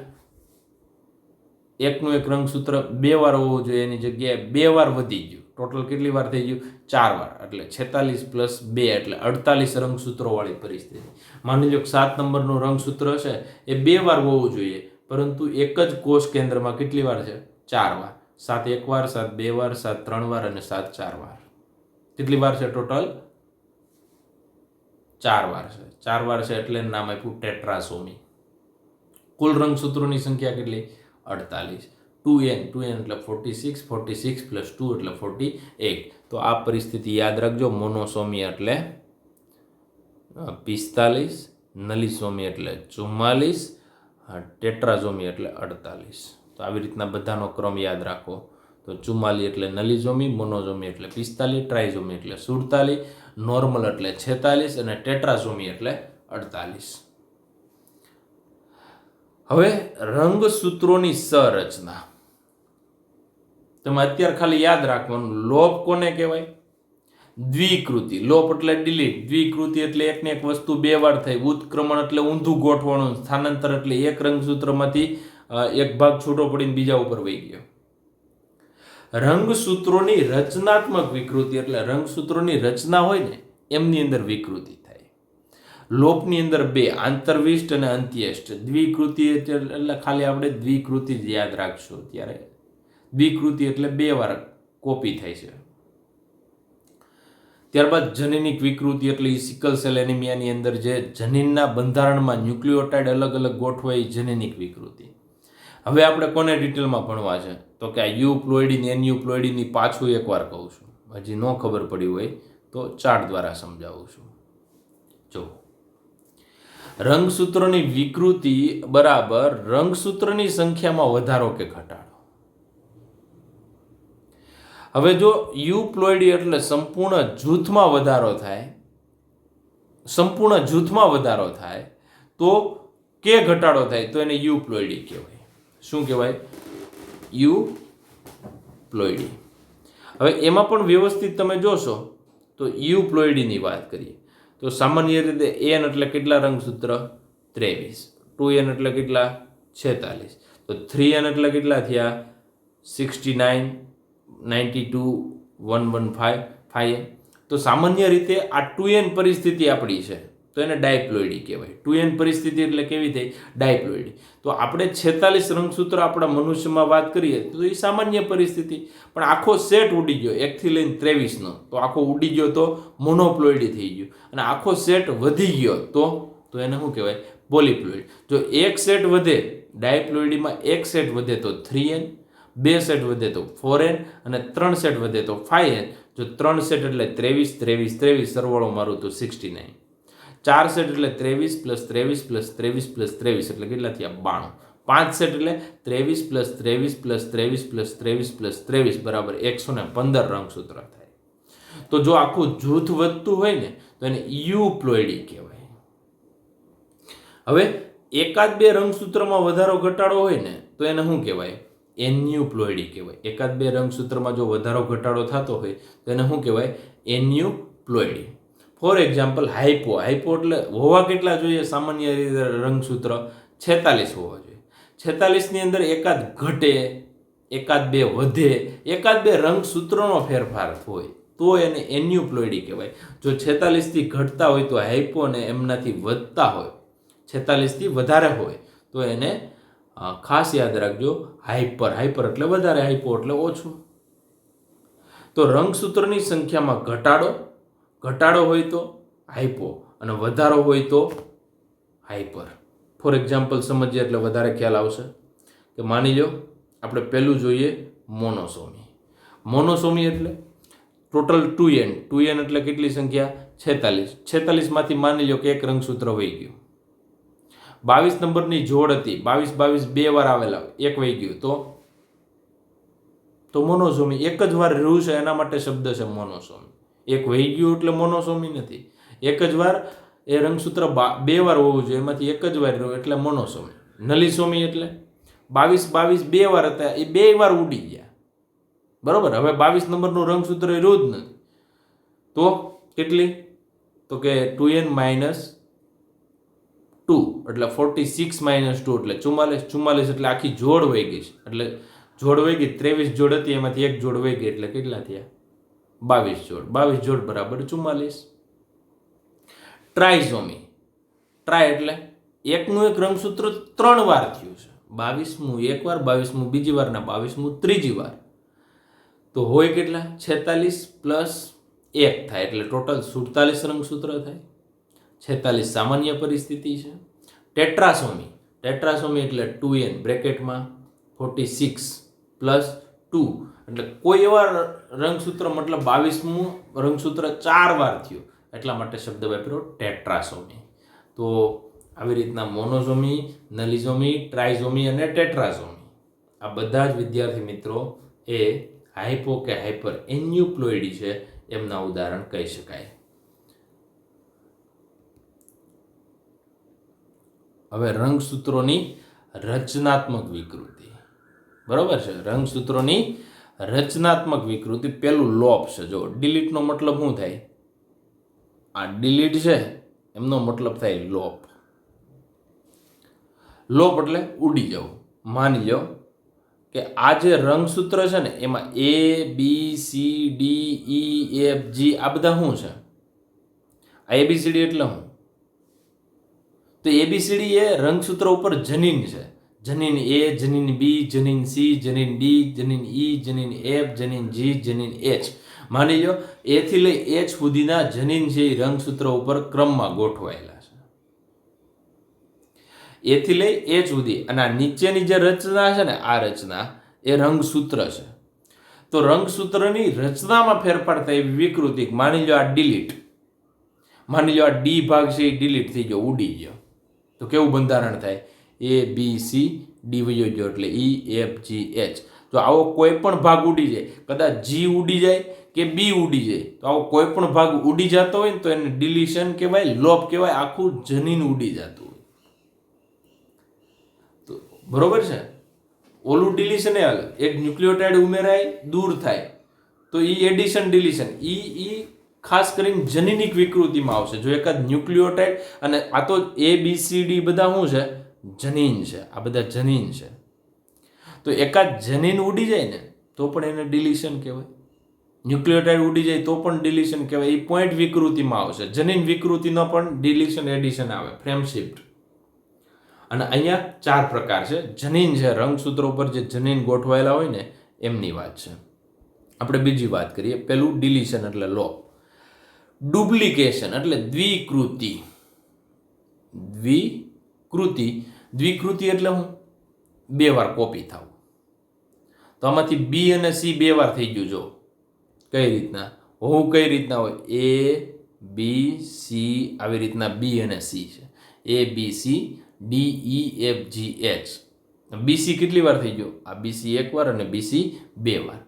એકનું એક રંગસૂત્ર 2 વાર હોવું જોઈએ એની જગ્યાએ 2 વાર વધી ગયું. ટોટલ કેટલી વાર થઈ ગયું? 4 વાર. એટલે 46 + 2 એટલે 48 રંગસૂત્રોવાળી પરિસ્થિતિ. માની લો કે 7 નંબરનું રંગસૂત્ર છે એ 2 વાર હોવું જોઈએ, પરંતુ એક જ કોષ કેન્દ્રમાં કેટલી વાર છે? 4 વાર. 7 1 વાર, 7 2 વાર, 7 3 વાર અને 7 4 વાર. કેટલી વાર છે ટોટલ? 4 વાર છે. 4 વાર છે એટલે નામ આપ્યું ટેટ્રાસોમી. કુલ રંગસૂત્રોની સંખ્યા કેટલી? 48. 2n એટલે 46, 46 + 2 એટલે 48. તો આ પરિસ્થિતિ યાદ રાખજો. મોનોસોમી એટલે 45, નલીસોમી એટલે 44, ટેટ્રાસોમી એટલે 48. તો આવી રીતના બધાનો ક્રમ યાદ રાખો. તો 44 એટલે નલીસોમી, મોનોસોમી એટલે 45, ટ્રાઇઝોમી એટલે 47, નોર્મલ એટલે 46 અને ટેટ્રાસોમી એટલે 48. હવે રંગસૂત્રોની સંરચના તમે અત્યારે ખાલી યાદ રાખવાનું. લોપ કોને કહેવાય? દ્વિકૃતિ. લોપ એટલે ડિલીટ. દ્વિકૃતિ એટલે એકને એક વસ્તુ 2 વાર થઈ. ઉત્ક્રમણ એટલે ઊંધું ગોઠવણું. સ્થાનાંતર એટલે એક રંગસૂત્રમાંથી એક ભાગ છૂટો પડીને બીજા ઉપર વહી ગયો. રંગસૂત્રોની રચનાત્મક વિકૃતિ એટલે રંગસૂત્રોની રચના હોય ને એમની અંદર વિકૃતિ થાય. લોપની અંદર 2, આંતરવિષ્ટ અને અંત્યેષ્ટ. દ્વિકૃતિ એટલે ખાલી આપણે દ્વિકૃતિ જ યાદ રાખશું. ત્યારે દ્વિકૃતિ એટલે 2 વાર કોપી થાય છે. ત્યારબાદ જનીનિક વિકૃતિ એટલે સિકલ સેલ એનિમિયાની અંદર જે જનીનના બંધારણમાં ન્યુક્લિયોટાઇડ અલગ અલગ ગોઠવાય જનીનિક વિકૃતિ. હવે આપણે કોને ડિટેલમાં ભણવા છે? તો કે આ યુપ્લોઇડિન એન્યુપ્લોઇડિનની પાછું એકવાર કહું છું. હજી ન ખબર પડી હોય તો ચાર્ટ દ્વારા સમજાવું છું. જો રંગસૂત્રોની વિકૃતિ બરાબર રંગસૂત્રની સંખ્યામાં વધારો કે ઘટાડો. હવે જો યુપ્લોઇડી એટલે સંપૂર્ણ જૂથમાં વધારો થાય, તો કે ઘટાડો થાય તો એને યુપ્લોઇડી કહેવાય. શું કહેવાય? યુપ્લોઇડી. હવે એમાં પણ વ્યવસ્થિત તમે જોશો તો યુપ્લોઇડીની વાત કરીએ તો સામાન્ય રીતે n એટલે કેટલા રંગસૂત્ર? 23. 2n એટલે કેટલા? 46. તો 3n એટલે કેટલા થયા? 69, 92, 115, 5n. તો સામાન્ય રીતે આ 2n પરિસ્થિતિ આપણી છે તો એને ડાયપ્લોઇડી કહેવાય. 2n પરિસ્થિતિ એટલે કેવી થઈ? ડાયપ્લોઇડી. તો આપણે 46 રંગસૂત્ર આપણા મનુષ્યમાં વાત કરીએ તો એ સામાન્ય પરિસ્થિતિ, પણ આખો સેટ ઉડી ગયો 1 થી લઈને 23નો, તો આખો ઉડી ગયો તો મોનોપ્લોઇડી થઈ ગયું. અને આખો સેટ વધી ગયો તો એને શું કહેવાય? પોલીપ્લોઇડ. જો એક સેટ વધે ડાયપ્લોઇડીમાં, એક સેટ વધે તો 3n, 2 સેટ વધે તો 4n અને 3 સેટ વધે તો 5n. જો 3 સેટ એટલે 23, 23, 23 સરવાળો મારું તો 69. 4 સેટ એટલે 23 + 23 + 23 + 23 એટલે કેટલા થયા? 92. 5 સેટ એટલે 23 + 23 + 23 + 23 + 23 બરાબર 115 રંગસૂત્ર થાય. તો જો આખું જૂથ વધતું હોય ને તો એને યુપ્લોઇડી કહેવાય. હવે એકાદ 2 રંગસૂત્રમાં વધારો ઘટાડો હોય ને તો એને શું કહેવાય? એન્યુપ્લોઇડી કહેવાય. એકાદ 2 રંગસૂત્રમાં જો વધારો ઘટાડો થતો હોય તો એને શું કહેવાય? Aneuploidy. For example hypo. Hypo એટલે હોવા કેટલા જોઈએ? સામાન્ય રીતે રંગસૂત્ર 46 હોવા જોઈએ. 46ની અંદર એકાદ ઘટે, એકાદ 2 વધે, એકાદ 2 રંગસૂત્રનો ફેરફાર હોય તો એને એન્યુપ્લોઇડી કહેવાય. જો 46થી ઘટતા હોય તો હાઇપો અને એમનાથી વધતા હોય 46થી વધારે હોય તો એને ખાસ યાદ રાખજો હાઇપર. હાઇપર એટલે વધારે, હાઇપો એટલે ઓછું. તો રંગસૂત્રની સંખ્યામાં ઘટાડો હોય તો હાઇપો અને વધારો હોય તો હાઇપર. ફોર એક્ઝામ્પલ સમજીએ એટલે વધારે ખ્યાલ આવશે. કે માની લો આપણે પહેલું જોઈએ મોનોસોમી. મોનોસોમી એટલે ટોટલ 2n. 2n એટલે કેટલી સંખ્યા? 46. 46માંથી માની લો કે એક રંગસૂત્ર વહી ગયું. 22 નંબરની જોડ હતી, 22 2 વાર આવેલા, એક વહી ગયું તો મોનોસોમી. એક જ વાર રહ્યું છે એના માટે શબ્દ છે મોનોસોમી. એક વહી ગયું એટલે મોનોસોમી નથી. એક જ વાર એ રંગસૂત્ર 2 વાર હોવું જોઈએ, એમાંથી એક જ વાર રહ્યું એટલે મોનોસોમી. નલીસોમી એટલે 22 2 વાર હતા, એ 2 વાર ઉડી ગયા. બરોબર. હવે 22 નંબરનું રંગસૂત્ર રહ્યું જ નથી તો કેટલી? તો કે 2n - 2 એટલે 46 - 2 એટલે 44. 44 એટલે આખી જોડ વહી ગઈ છે. એટલે જોડ વહી ગઈ, 23 જોડ હતી એમાંથી એક જોડ વહી ગઈ એટલે કેટલા થયા? 22 જોડ બરાબર 44. ટ્રાઇઝોમી, ટ્રાય એટલે એકનું એક રંગસૂત્ર 3 વાર થયું છે. 22મું એક વાર, 22મું બીજી વાર, ને 22મું ત્રીજી વાર. તો હોય કેટલા? 46 પ્લસ 1 થાય એટલે ટોટલ 47 રંગસૂત્ર થાય. 46 સામાન્ય પરિસ્થિતિ છે. ટેટ્રાસોમી, ટેટ્રાસોમી એટલે 2n બ્રેકેટમાં 46 પ્લસ 2 એટલે કોઈ એવા રંગસૂત્ર મતલબ 22મું રંગસૂત્ર 4 વાર થયું એટલા માટે શબ્દ વાપર્યો ટેટ્રાસોમી. તો આવી રીતના મોનોઝોમી, નલિઝોમી, ટ્રાઇઝોમી અને ટેટ્રાઝોમી આ બધા જ વિદ્યાર્થી મિત્રો એ હાઇપો કે હાઇપર એન્યુપ્લોઇડી છે એમના ઉદાહરણ કહી શકાય. હવે રંગસૂત્રોની રચનાત્મક વિકૃતિ, બરોબર છે. રંગસૂત્રોની રચનાત્મક વિકૃતિ પેલું લોપ છે. જો ડિલીટનો મતલબ શું થાય? આ ડિલીટ છે એમનો મતલબ થાય લોપ. લોપ એટલે ઉડી જવું. માની લો કે આ જે રંગસૂત્ર છે ને એમાં ABCDEFG આ બધા શું છે? આ ABCD એટલે શું? તો ABCD એ રંગસૂત્ર ઉપર જનીન છે. જનીન A, જનીન B, જનીન C, જનીન D, જનીન E, જનીન F, જનીન G, જનીન H. માની લો A થી લઈ H સુધીના જનીન છે એ રંગસૂત્ર ઉપર ક્રમમાં ગોઠવાયેલા છે. A થી લઈ H સુધી અને આ નીચેની જે રચના છે ને આ રચના એ રંગસૂત્ર છે. તો રંગસૂત્રની રચનામાં ફેરફાર થાય એવી વિકૃતિ. માની લો આ ડિલીટ, માની લો આ D ભાગ છે એ ડિલીટ થઈ ગયો, ઉડી ગયો. તો કેવું બંધારણ થાય? ABCD વયો ગયો એટલે EFGH. તો આવો કોઈ પણ ભાગ ઉડી જાય, કદાચ G ઉડી જાય કે B ઉડી જાય, તો આવો કોઈ પણ ભાગ ઉડી જતો હોય ને તો એને ડિલીશન કહેવાય, લોપ કહેવાય. આખું જનીન ઉડી જતું હોય તો બરોબર છે. ઓલું ડિલીશન એ અલગ, એક ન્યુક્લિયોટાઇડ ઉમેરાય દૂર થાય તો એડિશન ડિલીશન ઈ ખાસ કરીને જનીનિક વિકૃતિમાં આવશે. જો એકાદ ન્યુક્લિયોટાઇડ અને આ તો ABCD બધા શું છે? જનીન છે. આ બધા જનીન છે. તો એકાદ જનીન ઉડી જાય ને તો પણ એને ડિલીશન કહેવાય. ન્યુક્લિયોટાઇડ ઉડી જાય તો પણ ડિલીશન કહેવાય. એ પોઈન્ટ વિકૃતિમાં આવશે. જનીન વિકૃતિનો પણ ડિલીશન એડિશન આવે, ફ્રેમ શિફ્ટ. અને અહીંયા 4 પ્રકાર છે. જનીન છે, રંગસૂત્ર ઉપર જે જનીન ગોઠવાયેલા હોય ને એમની વાત છે. આપણે બીજી વાત કરીએ. પેલું ડિલીશન એટલે લોપ. ડુપ્લિકેશન એટલે દ્વિકૃતિ. દ્વિકૃતિ એટલે હું 2 વાર કોપી થાવ. તો આમાંથી B અને C 2 વાર થઈ ગયું. જો કઈ રીતના હોવું, કઈ રીતના હોય? A B C આવી રીતના B અને C છે. A B C D E F G H. BC કેટલી વાર થઈ ગયો? આ BC 1 વાર અને BC 2 વાર.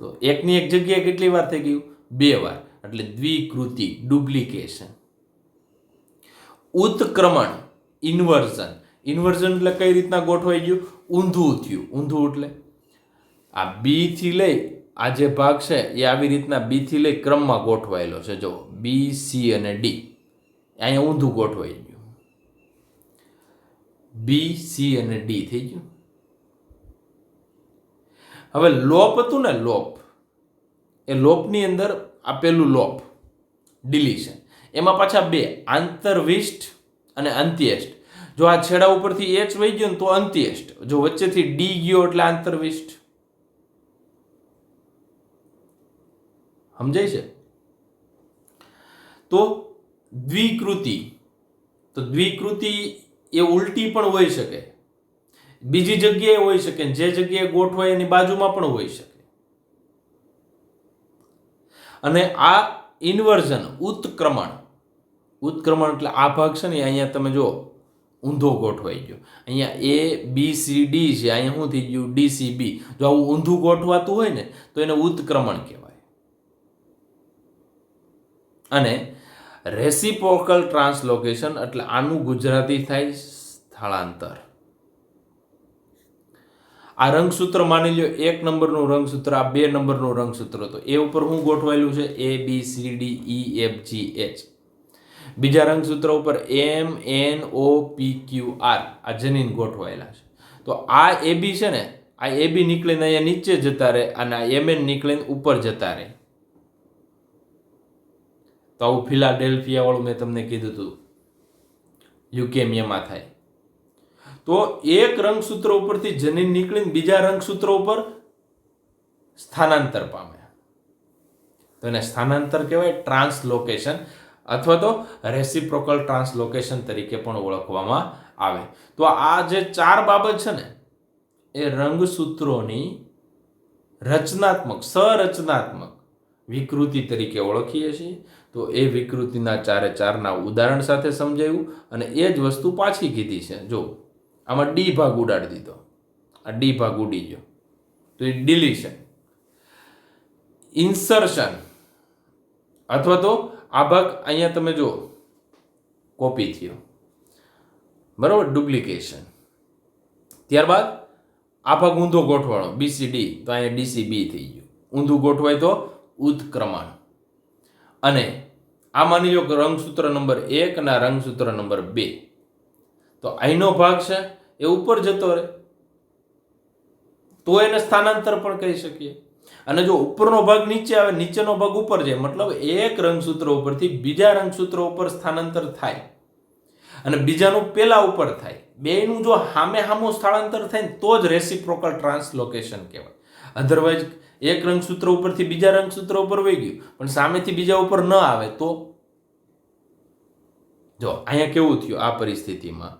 તો એકની એક જગ્યાએ કેટલી વાર થઈ ગયું? 2 વાર. એટલે દ્વિકૃતિ, ડુપ્લિકેશન. ઉત્ક્રમણ, ઇન્વર્ઝન. ઇન્વર્ઝન એટલે કઈ રીતના ગોઠવાઈ ગયું? ઊંધું થયું. ઊંધું એટલે આ B થી લઈ આ જે ભાગ છે એ આવી રીતના B થી લઈ ક્રમમાં ગોઠવાયેલો છે. જો B, C અને D અહીંયા ઊંધું ગોઠવાઈ ગયું. B, C અને D થઈ ગયું. હવે લોપ હતું ને, લોપ એ લોપની અંદર આ પેલું લોપ ડિલીશન. એમાં પાછા 2 આંતરવિષ્ટ અને અંત્યેષ્ટ. જો આ છેડા ઉપરથી H વહી ગયો ને તો અંત્યેષ્ટ, જો વચ્ચેથી D ગયો એટલે આંતરવિષ્ટ. સમજાય છે? તો દ્વિકૃતિ, તો દ્વિકૃતિ એ ઉલટી પણ હોઈ શકે, બીજી જગ્યાએ હોઈ શકે, જે જગ્યાએ ગોઠવાય એની બાજુમાં પણ હોઈ શકે. અને આ ઇન્વર્ઝન, ઉત્ક્રમણ. ઉત્ક્રમણ એટલે આ ભાગ છે ને અહીંયા તમે જો ઊંધો ગોઠવાઈ ગયો. અહીંયા ABCD છે, અહીંયા શું થઈ ગયું? DCB. જો આવું ઊંધું ગોઠવાતું હોય ને તો એને ઉત્ક્રમણ કહેવાય. અને રેસિપ્રોકલ ટ્રાન્સલોકેશન એટલે આનું ગુજરાતી થાય સ્થળાંતર. આ રંગસૂત્ર માની લો 1 નંબરનું રંગસૂત્ર, આ 2 નંબરનું રંગસૂત્ર, તો એ ઉપર શું ગોઠવાયેલું છે? ABCDEFGH. બીજા રંગસૂત્ર ઉપર MNOPQR આ જનીન ગોઠવાયેલા છે. તો આ AB છે ને આ AB નીકળીને અહીંયા નીચે જતા રહે અને આ MN નીકળીને ઉપર જતા રહે. તો આવું ફિલાડેલ્ફિયા વાળું મેં તમને કીધું હતું, લ્યુકેમિયામાં થાય. તો એક રંગસૂત્ર ઉપરથી જનીન નીકળીને બીજા રંગસૂત્ર ઉપર સ્થાનાંતર પામે, તો એને સ્થાનાંતર કહેવાય, ટ્રાન્સલોકેશન અથવા તો રેસિપ્રોકલ ટ્રાન્સલોકેશન તરીકે પણ ઓળખવામાં આવે. તો આ જે 4 બાબત છે ને એ રંગસૂત્રોની રચનાત્મક, સંરચનાત્મક વિકૃતિ તરીકે ઓળખીએ છીએ. તો એ વિકૃતિના 4 ઉદાહરણ સાથે સમજાવ્યું અને એ જ વસ્તુ પાછી કીધી છે. જો આમાં ડી ભાગ ઉડાડી દીધો, આ ડી ભાગ ઉડી ગયો, તો એ ડિલીશન. ઇન્સર્શન અથવા તો આ ભાગ અહીંયા તમે જો કોપી થયો, બરાબર, ડુપ્લિકેશન. ત્યારબાદ આ ભાગ ઊંધો ગોઠવાણો, BCD, તો અહીંયા DCB થઈ ગયું. ઊંધું ગોઠવાય તો ઉત્ક્રમણ. અને આ માની લો કે રંગસૂત્ર નંબર 1 અને રંગસૂત્ર નંબર 2, તો અહીંનો ભાગ છે એ ઉપર જતો રહે, તો એને સ્થાનાંતર પણ કહી શકીએ. અને જો ઉપરનો ભાગ નીચે આવે, નીચેનો ભાગ ઉપર જાય, મતલબ એક રંગસૂત્ર ઉપરથી બીજા રંગસૂત્ર ઉપર સ્થાનાંતર થાય અને બીજાનું પેલા ઉપર થાય, બેયનું જો સામું સ્થળાંતર થાય ને તો જ રેસિપ્રોકલ ટ્રાન્સલોકેશન કહેવાય. અધરવાઇઝ એક રંગસૂત્ર ઉપરથી બીજા રંગસૂત્ર ઉપર વહી ગયું પણ સામેથી બીજા ઉપર ન આવે તો, જો અહીંયા કેવું થયું, આ પરિસ્થિતિમાં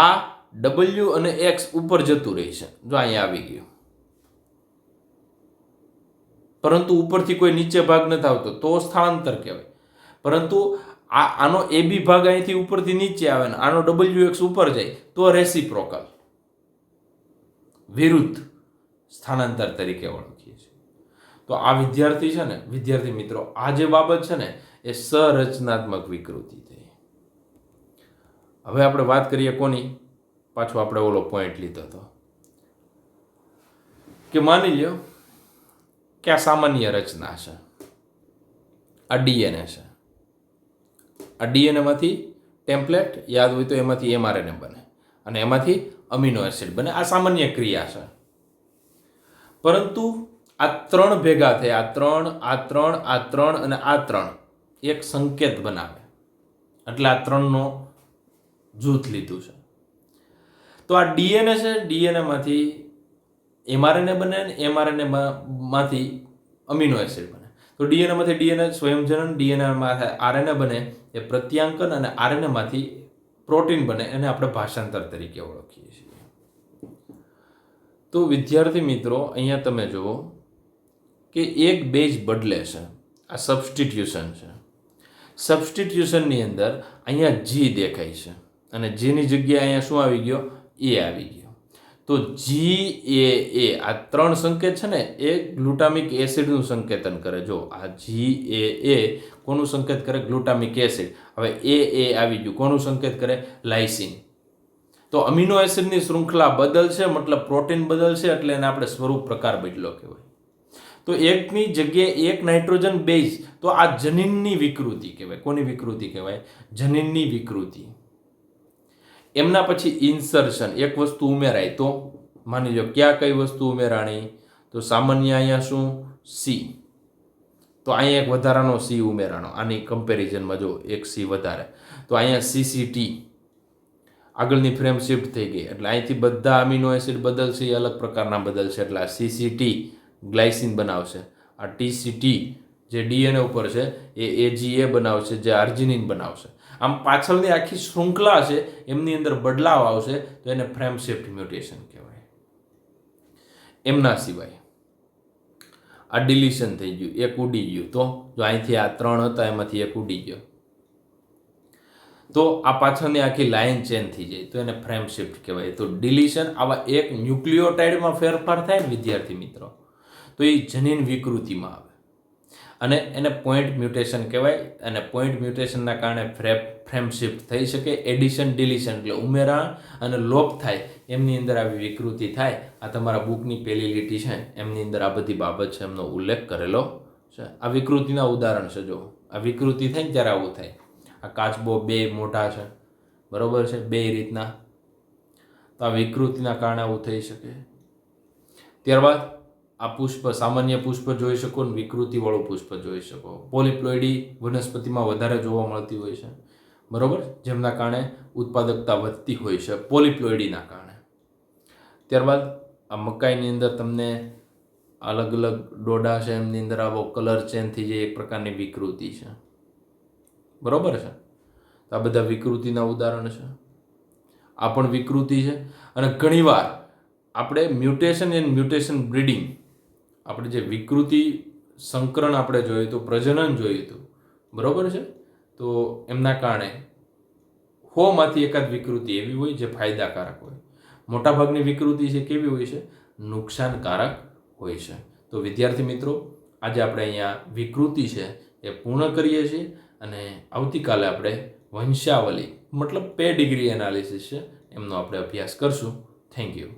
આ W અને X ઉપર જતું રહેશે, જો અહીંયા આવી ગયું, પરંતુ ઉપરથી કોઈ નીચે ભાગ નથી આવતો તો સ્થળાંતર કહેવાય. પરંતુ આનો AB ભાગ અહીંથી ઉપરથી નીચે આવે ને આનો WX ઉપર જાય તો રેસિપ્રોકલ, વિરુદ્ધ સ્થાનાંતર તરીકે ઓળખીએ છીએ. તો આ વિદ્યાર્થી છે ને, વિદ્યાર્થી મિત્રો, આ જે બાબત છે ને એ સંરચનાત્મક વિકૃતિ થઈ. હવે આપણે વાત કરીએ કોની, પાછો આપણે ઓલો પોઈન્ટ લીધો હતો કે માની લ્યો કે આ સામાન્ય રચના છે, આ DNA છે, આ DNA માંથી ટેમ્પલેટ યાદ હોય તો એમાંથી mRNA બને અને એમાંથી અમીનો એસિડ બને. આ સામાન્ય ક્રિયા છે. પરંતુ આ 3 ભેગા થયા, આ 3 અને આ 3 એક સંકેત બનાવે, એટલે આ 3નો જૂથ લીધું છે. તો આ DNA છે, DNA માંથી mRNA બને અને mRNA માંથી અમીનો એસિડ બને. તો DNA માંથી DNA સ્વયંજનન, DNA માંથી RNA બને એ પ્રત્યાંકન અને RNA માંથી પ્રોટીન બને, એને આપણે ભાષાંતર તરીકે ઓળખીએ છીએ. તો વિદ્યાર્થી મિત્રો, અહીંયા તમે જુઓ કે એક બેઝ બદલે છે, આ સબસ્ટિટ્યુશન છે. સબસ્ટિટ્યુશનની અંદર અહીંયા G દેખાય છે અને Gની જગ્યાએ અહીંયા શું આવી ગયો, A આવી ગયો. તો GAA આ 3 સંકેત છે ને એ ગ્લુટામિક એસિડનું સંકેતન કરે. જો આ GAA કોનું સંકેત કરે, ગ્લુટામિક એસિડ. હવે AA આવી ગયું, કોનું સંકેત કરે, લાઇસિન. તો અમીનો એસિડની શૃંખલા બદલશે, મતલબ પ્રોટીન બદલશે, એટલે એને આપણે સ્વરૂપ પ્રકાર બદલો કહેવાય. તો એકની જગ્યાએ એક નાઇટ્રોજન બેઝ, તો આ જનીનની વિકૃતિ કહેવાય. કોની વિકૃતિ કહેવાય, જનીનની વિકૃતિ. એમના પછી ઇન્સર્શન, એક વસ્તુ ઉમેરાય, તો માની લો ક્યાં કઈ વસ્તુ ઉમેરાણી, તો સામાન્ય અહીંયા શું, C, તો અહીંયા એક વધારાનો C ઉમેરાણો. આની કમ્પેરિઝનમાં જો એક C વધારે, તો અહીંયા CCT આગળની ફ્રેમ શિફ્ટ થઈ ગઈ, એટલે અહીંથી બધા અમીનો એસિડ બદલશે, એ અલગ પ્રકારના બદલશે, એટલે આ CCT ગ્લાયસિન બનાવશે. આ TCT જે DNA ઉપર છે એ AGA બનાવશે, જે આર્જિનિન બનાવશે. આમ પાછળની આખી શૃંખલા છે એમની અંદર બદલાવ આવશે, તો એને ફ્રેમ શિફ્ટ મ્યુટેશન કહેવાય. એમના સિવાય આ ડિલીશન થઈ ગયું, એક ઉડી ગયું, તો જો અહીંથી આ 3 હતા એમાંથી એક ઉડી ગયો, તો આ પાછળની આખી લાઇન ચેન્જ થઈ જાય, તો એને ફ્રેમ શિફ્ટ કહેવાય. તો ડિલીશન, આવા એક ન્યુક્લિયોટાઇડમાં ફેરફાર થાય ને વિદ્યાર્થી મિત્રો, તો એ જનીન વિકૃતિમાં આવે અને એને પોઈન્ટ મ્યુટેશન કહેવાય. અને પોઈન્ટ મ્યુટેશનના કારણે ફ્રેમ શિફ્ટ થઈ શકે. એડિશન, ડિલીશન એટલે ઉમેરા અને લોપ થાય, એમની અંદર આવી વિકૃતિ થાય. આ તમારા બુકની પહેલી લીટી છે એમની અંદર આ બધી બાબત છે એમનો ઉલ્લેખ કરેલો છે. આ વિકૃતિના ઉદાહરણ છે. જો આ વિકૃતિ થાય ને ત્યારે આવું થાય. આ કાચબો 2 મોઢા છે, બરોબર છે, 2 રીતના, તો આ વિકૃતિના કારણે આવું થઈ શકે. ત્યારબાદ આ પુષ્પ સામાન્ય પુષ્પ જોઈ શકો ને વિકૃતિવાળું પુષ્પ જોઈ શકો. પોલિપ્લોઇડી વનસ્પતિમાં વધારે જોવા મળતી હોય છે, બરોબર, જેમના કારણે ઉત્પાદકતા વધતી હોય છે પોલિપ્લોઇડીના કારણે. ત્યારબાદ આ મકાઈની અંદર તમને અલગ અલગ ડોડા છે, એમની અંદર આવો કલર ચેન્જ થઈ જાય, એક પ્રકારની વિકૃતિ છે, બરોબર છે. આ બધા વિકૃતિના ઉદાહરણ છે. આ પણ વિકૃતિ છે. અને ઘણીવાર આપણે મ્યુટેશન એન્ડ મ્યુટેશન બ્રીડિંગ, આપણે જે વિકૃતિ સંકરણ આપણે જોયું હતું, પ્રજનન જોયું હતું, બરોબર છે. તો એમના કારણે 100માંથી એકાદ વિકૃતિ એવી હોય જે ફાયદાકારક હોય. મોટાભાગની વિકૃતિ છે કેવી હોય છે? નુકસાનકારક હોય છે. તો વિદ્યાર્થી મિત્રો, આજે આપણે અહીંયા વિકૃતિ છે એ પૂર્ણ કરીએ છીએ અને આવતીકાલે આપણે વંશાવલી મતલબ પેડિગ્રી એનાલિસિસ છે એમનો આપણે અભ્યાસ કરશું. Thank you.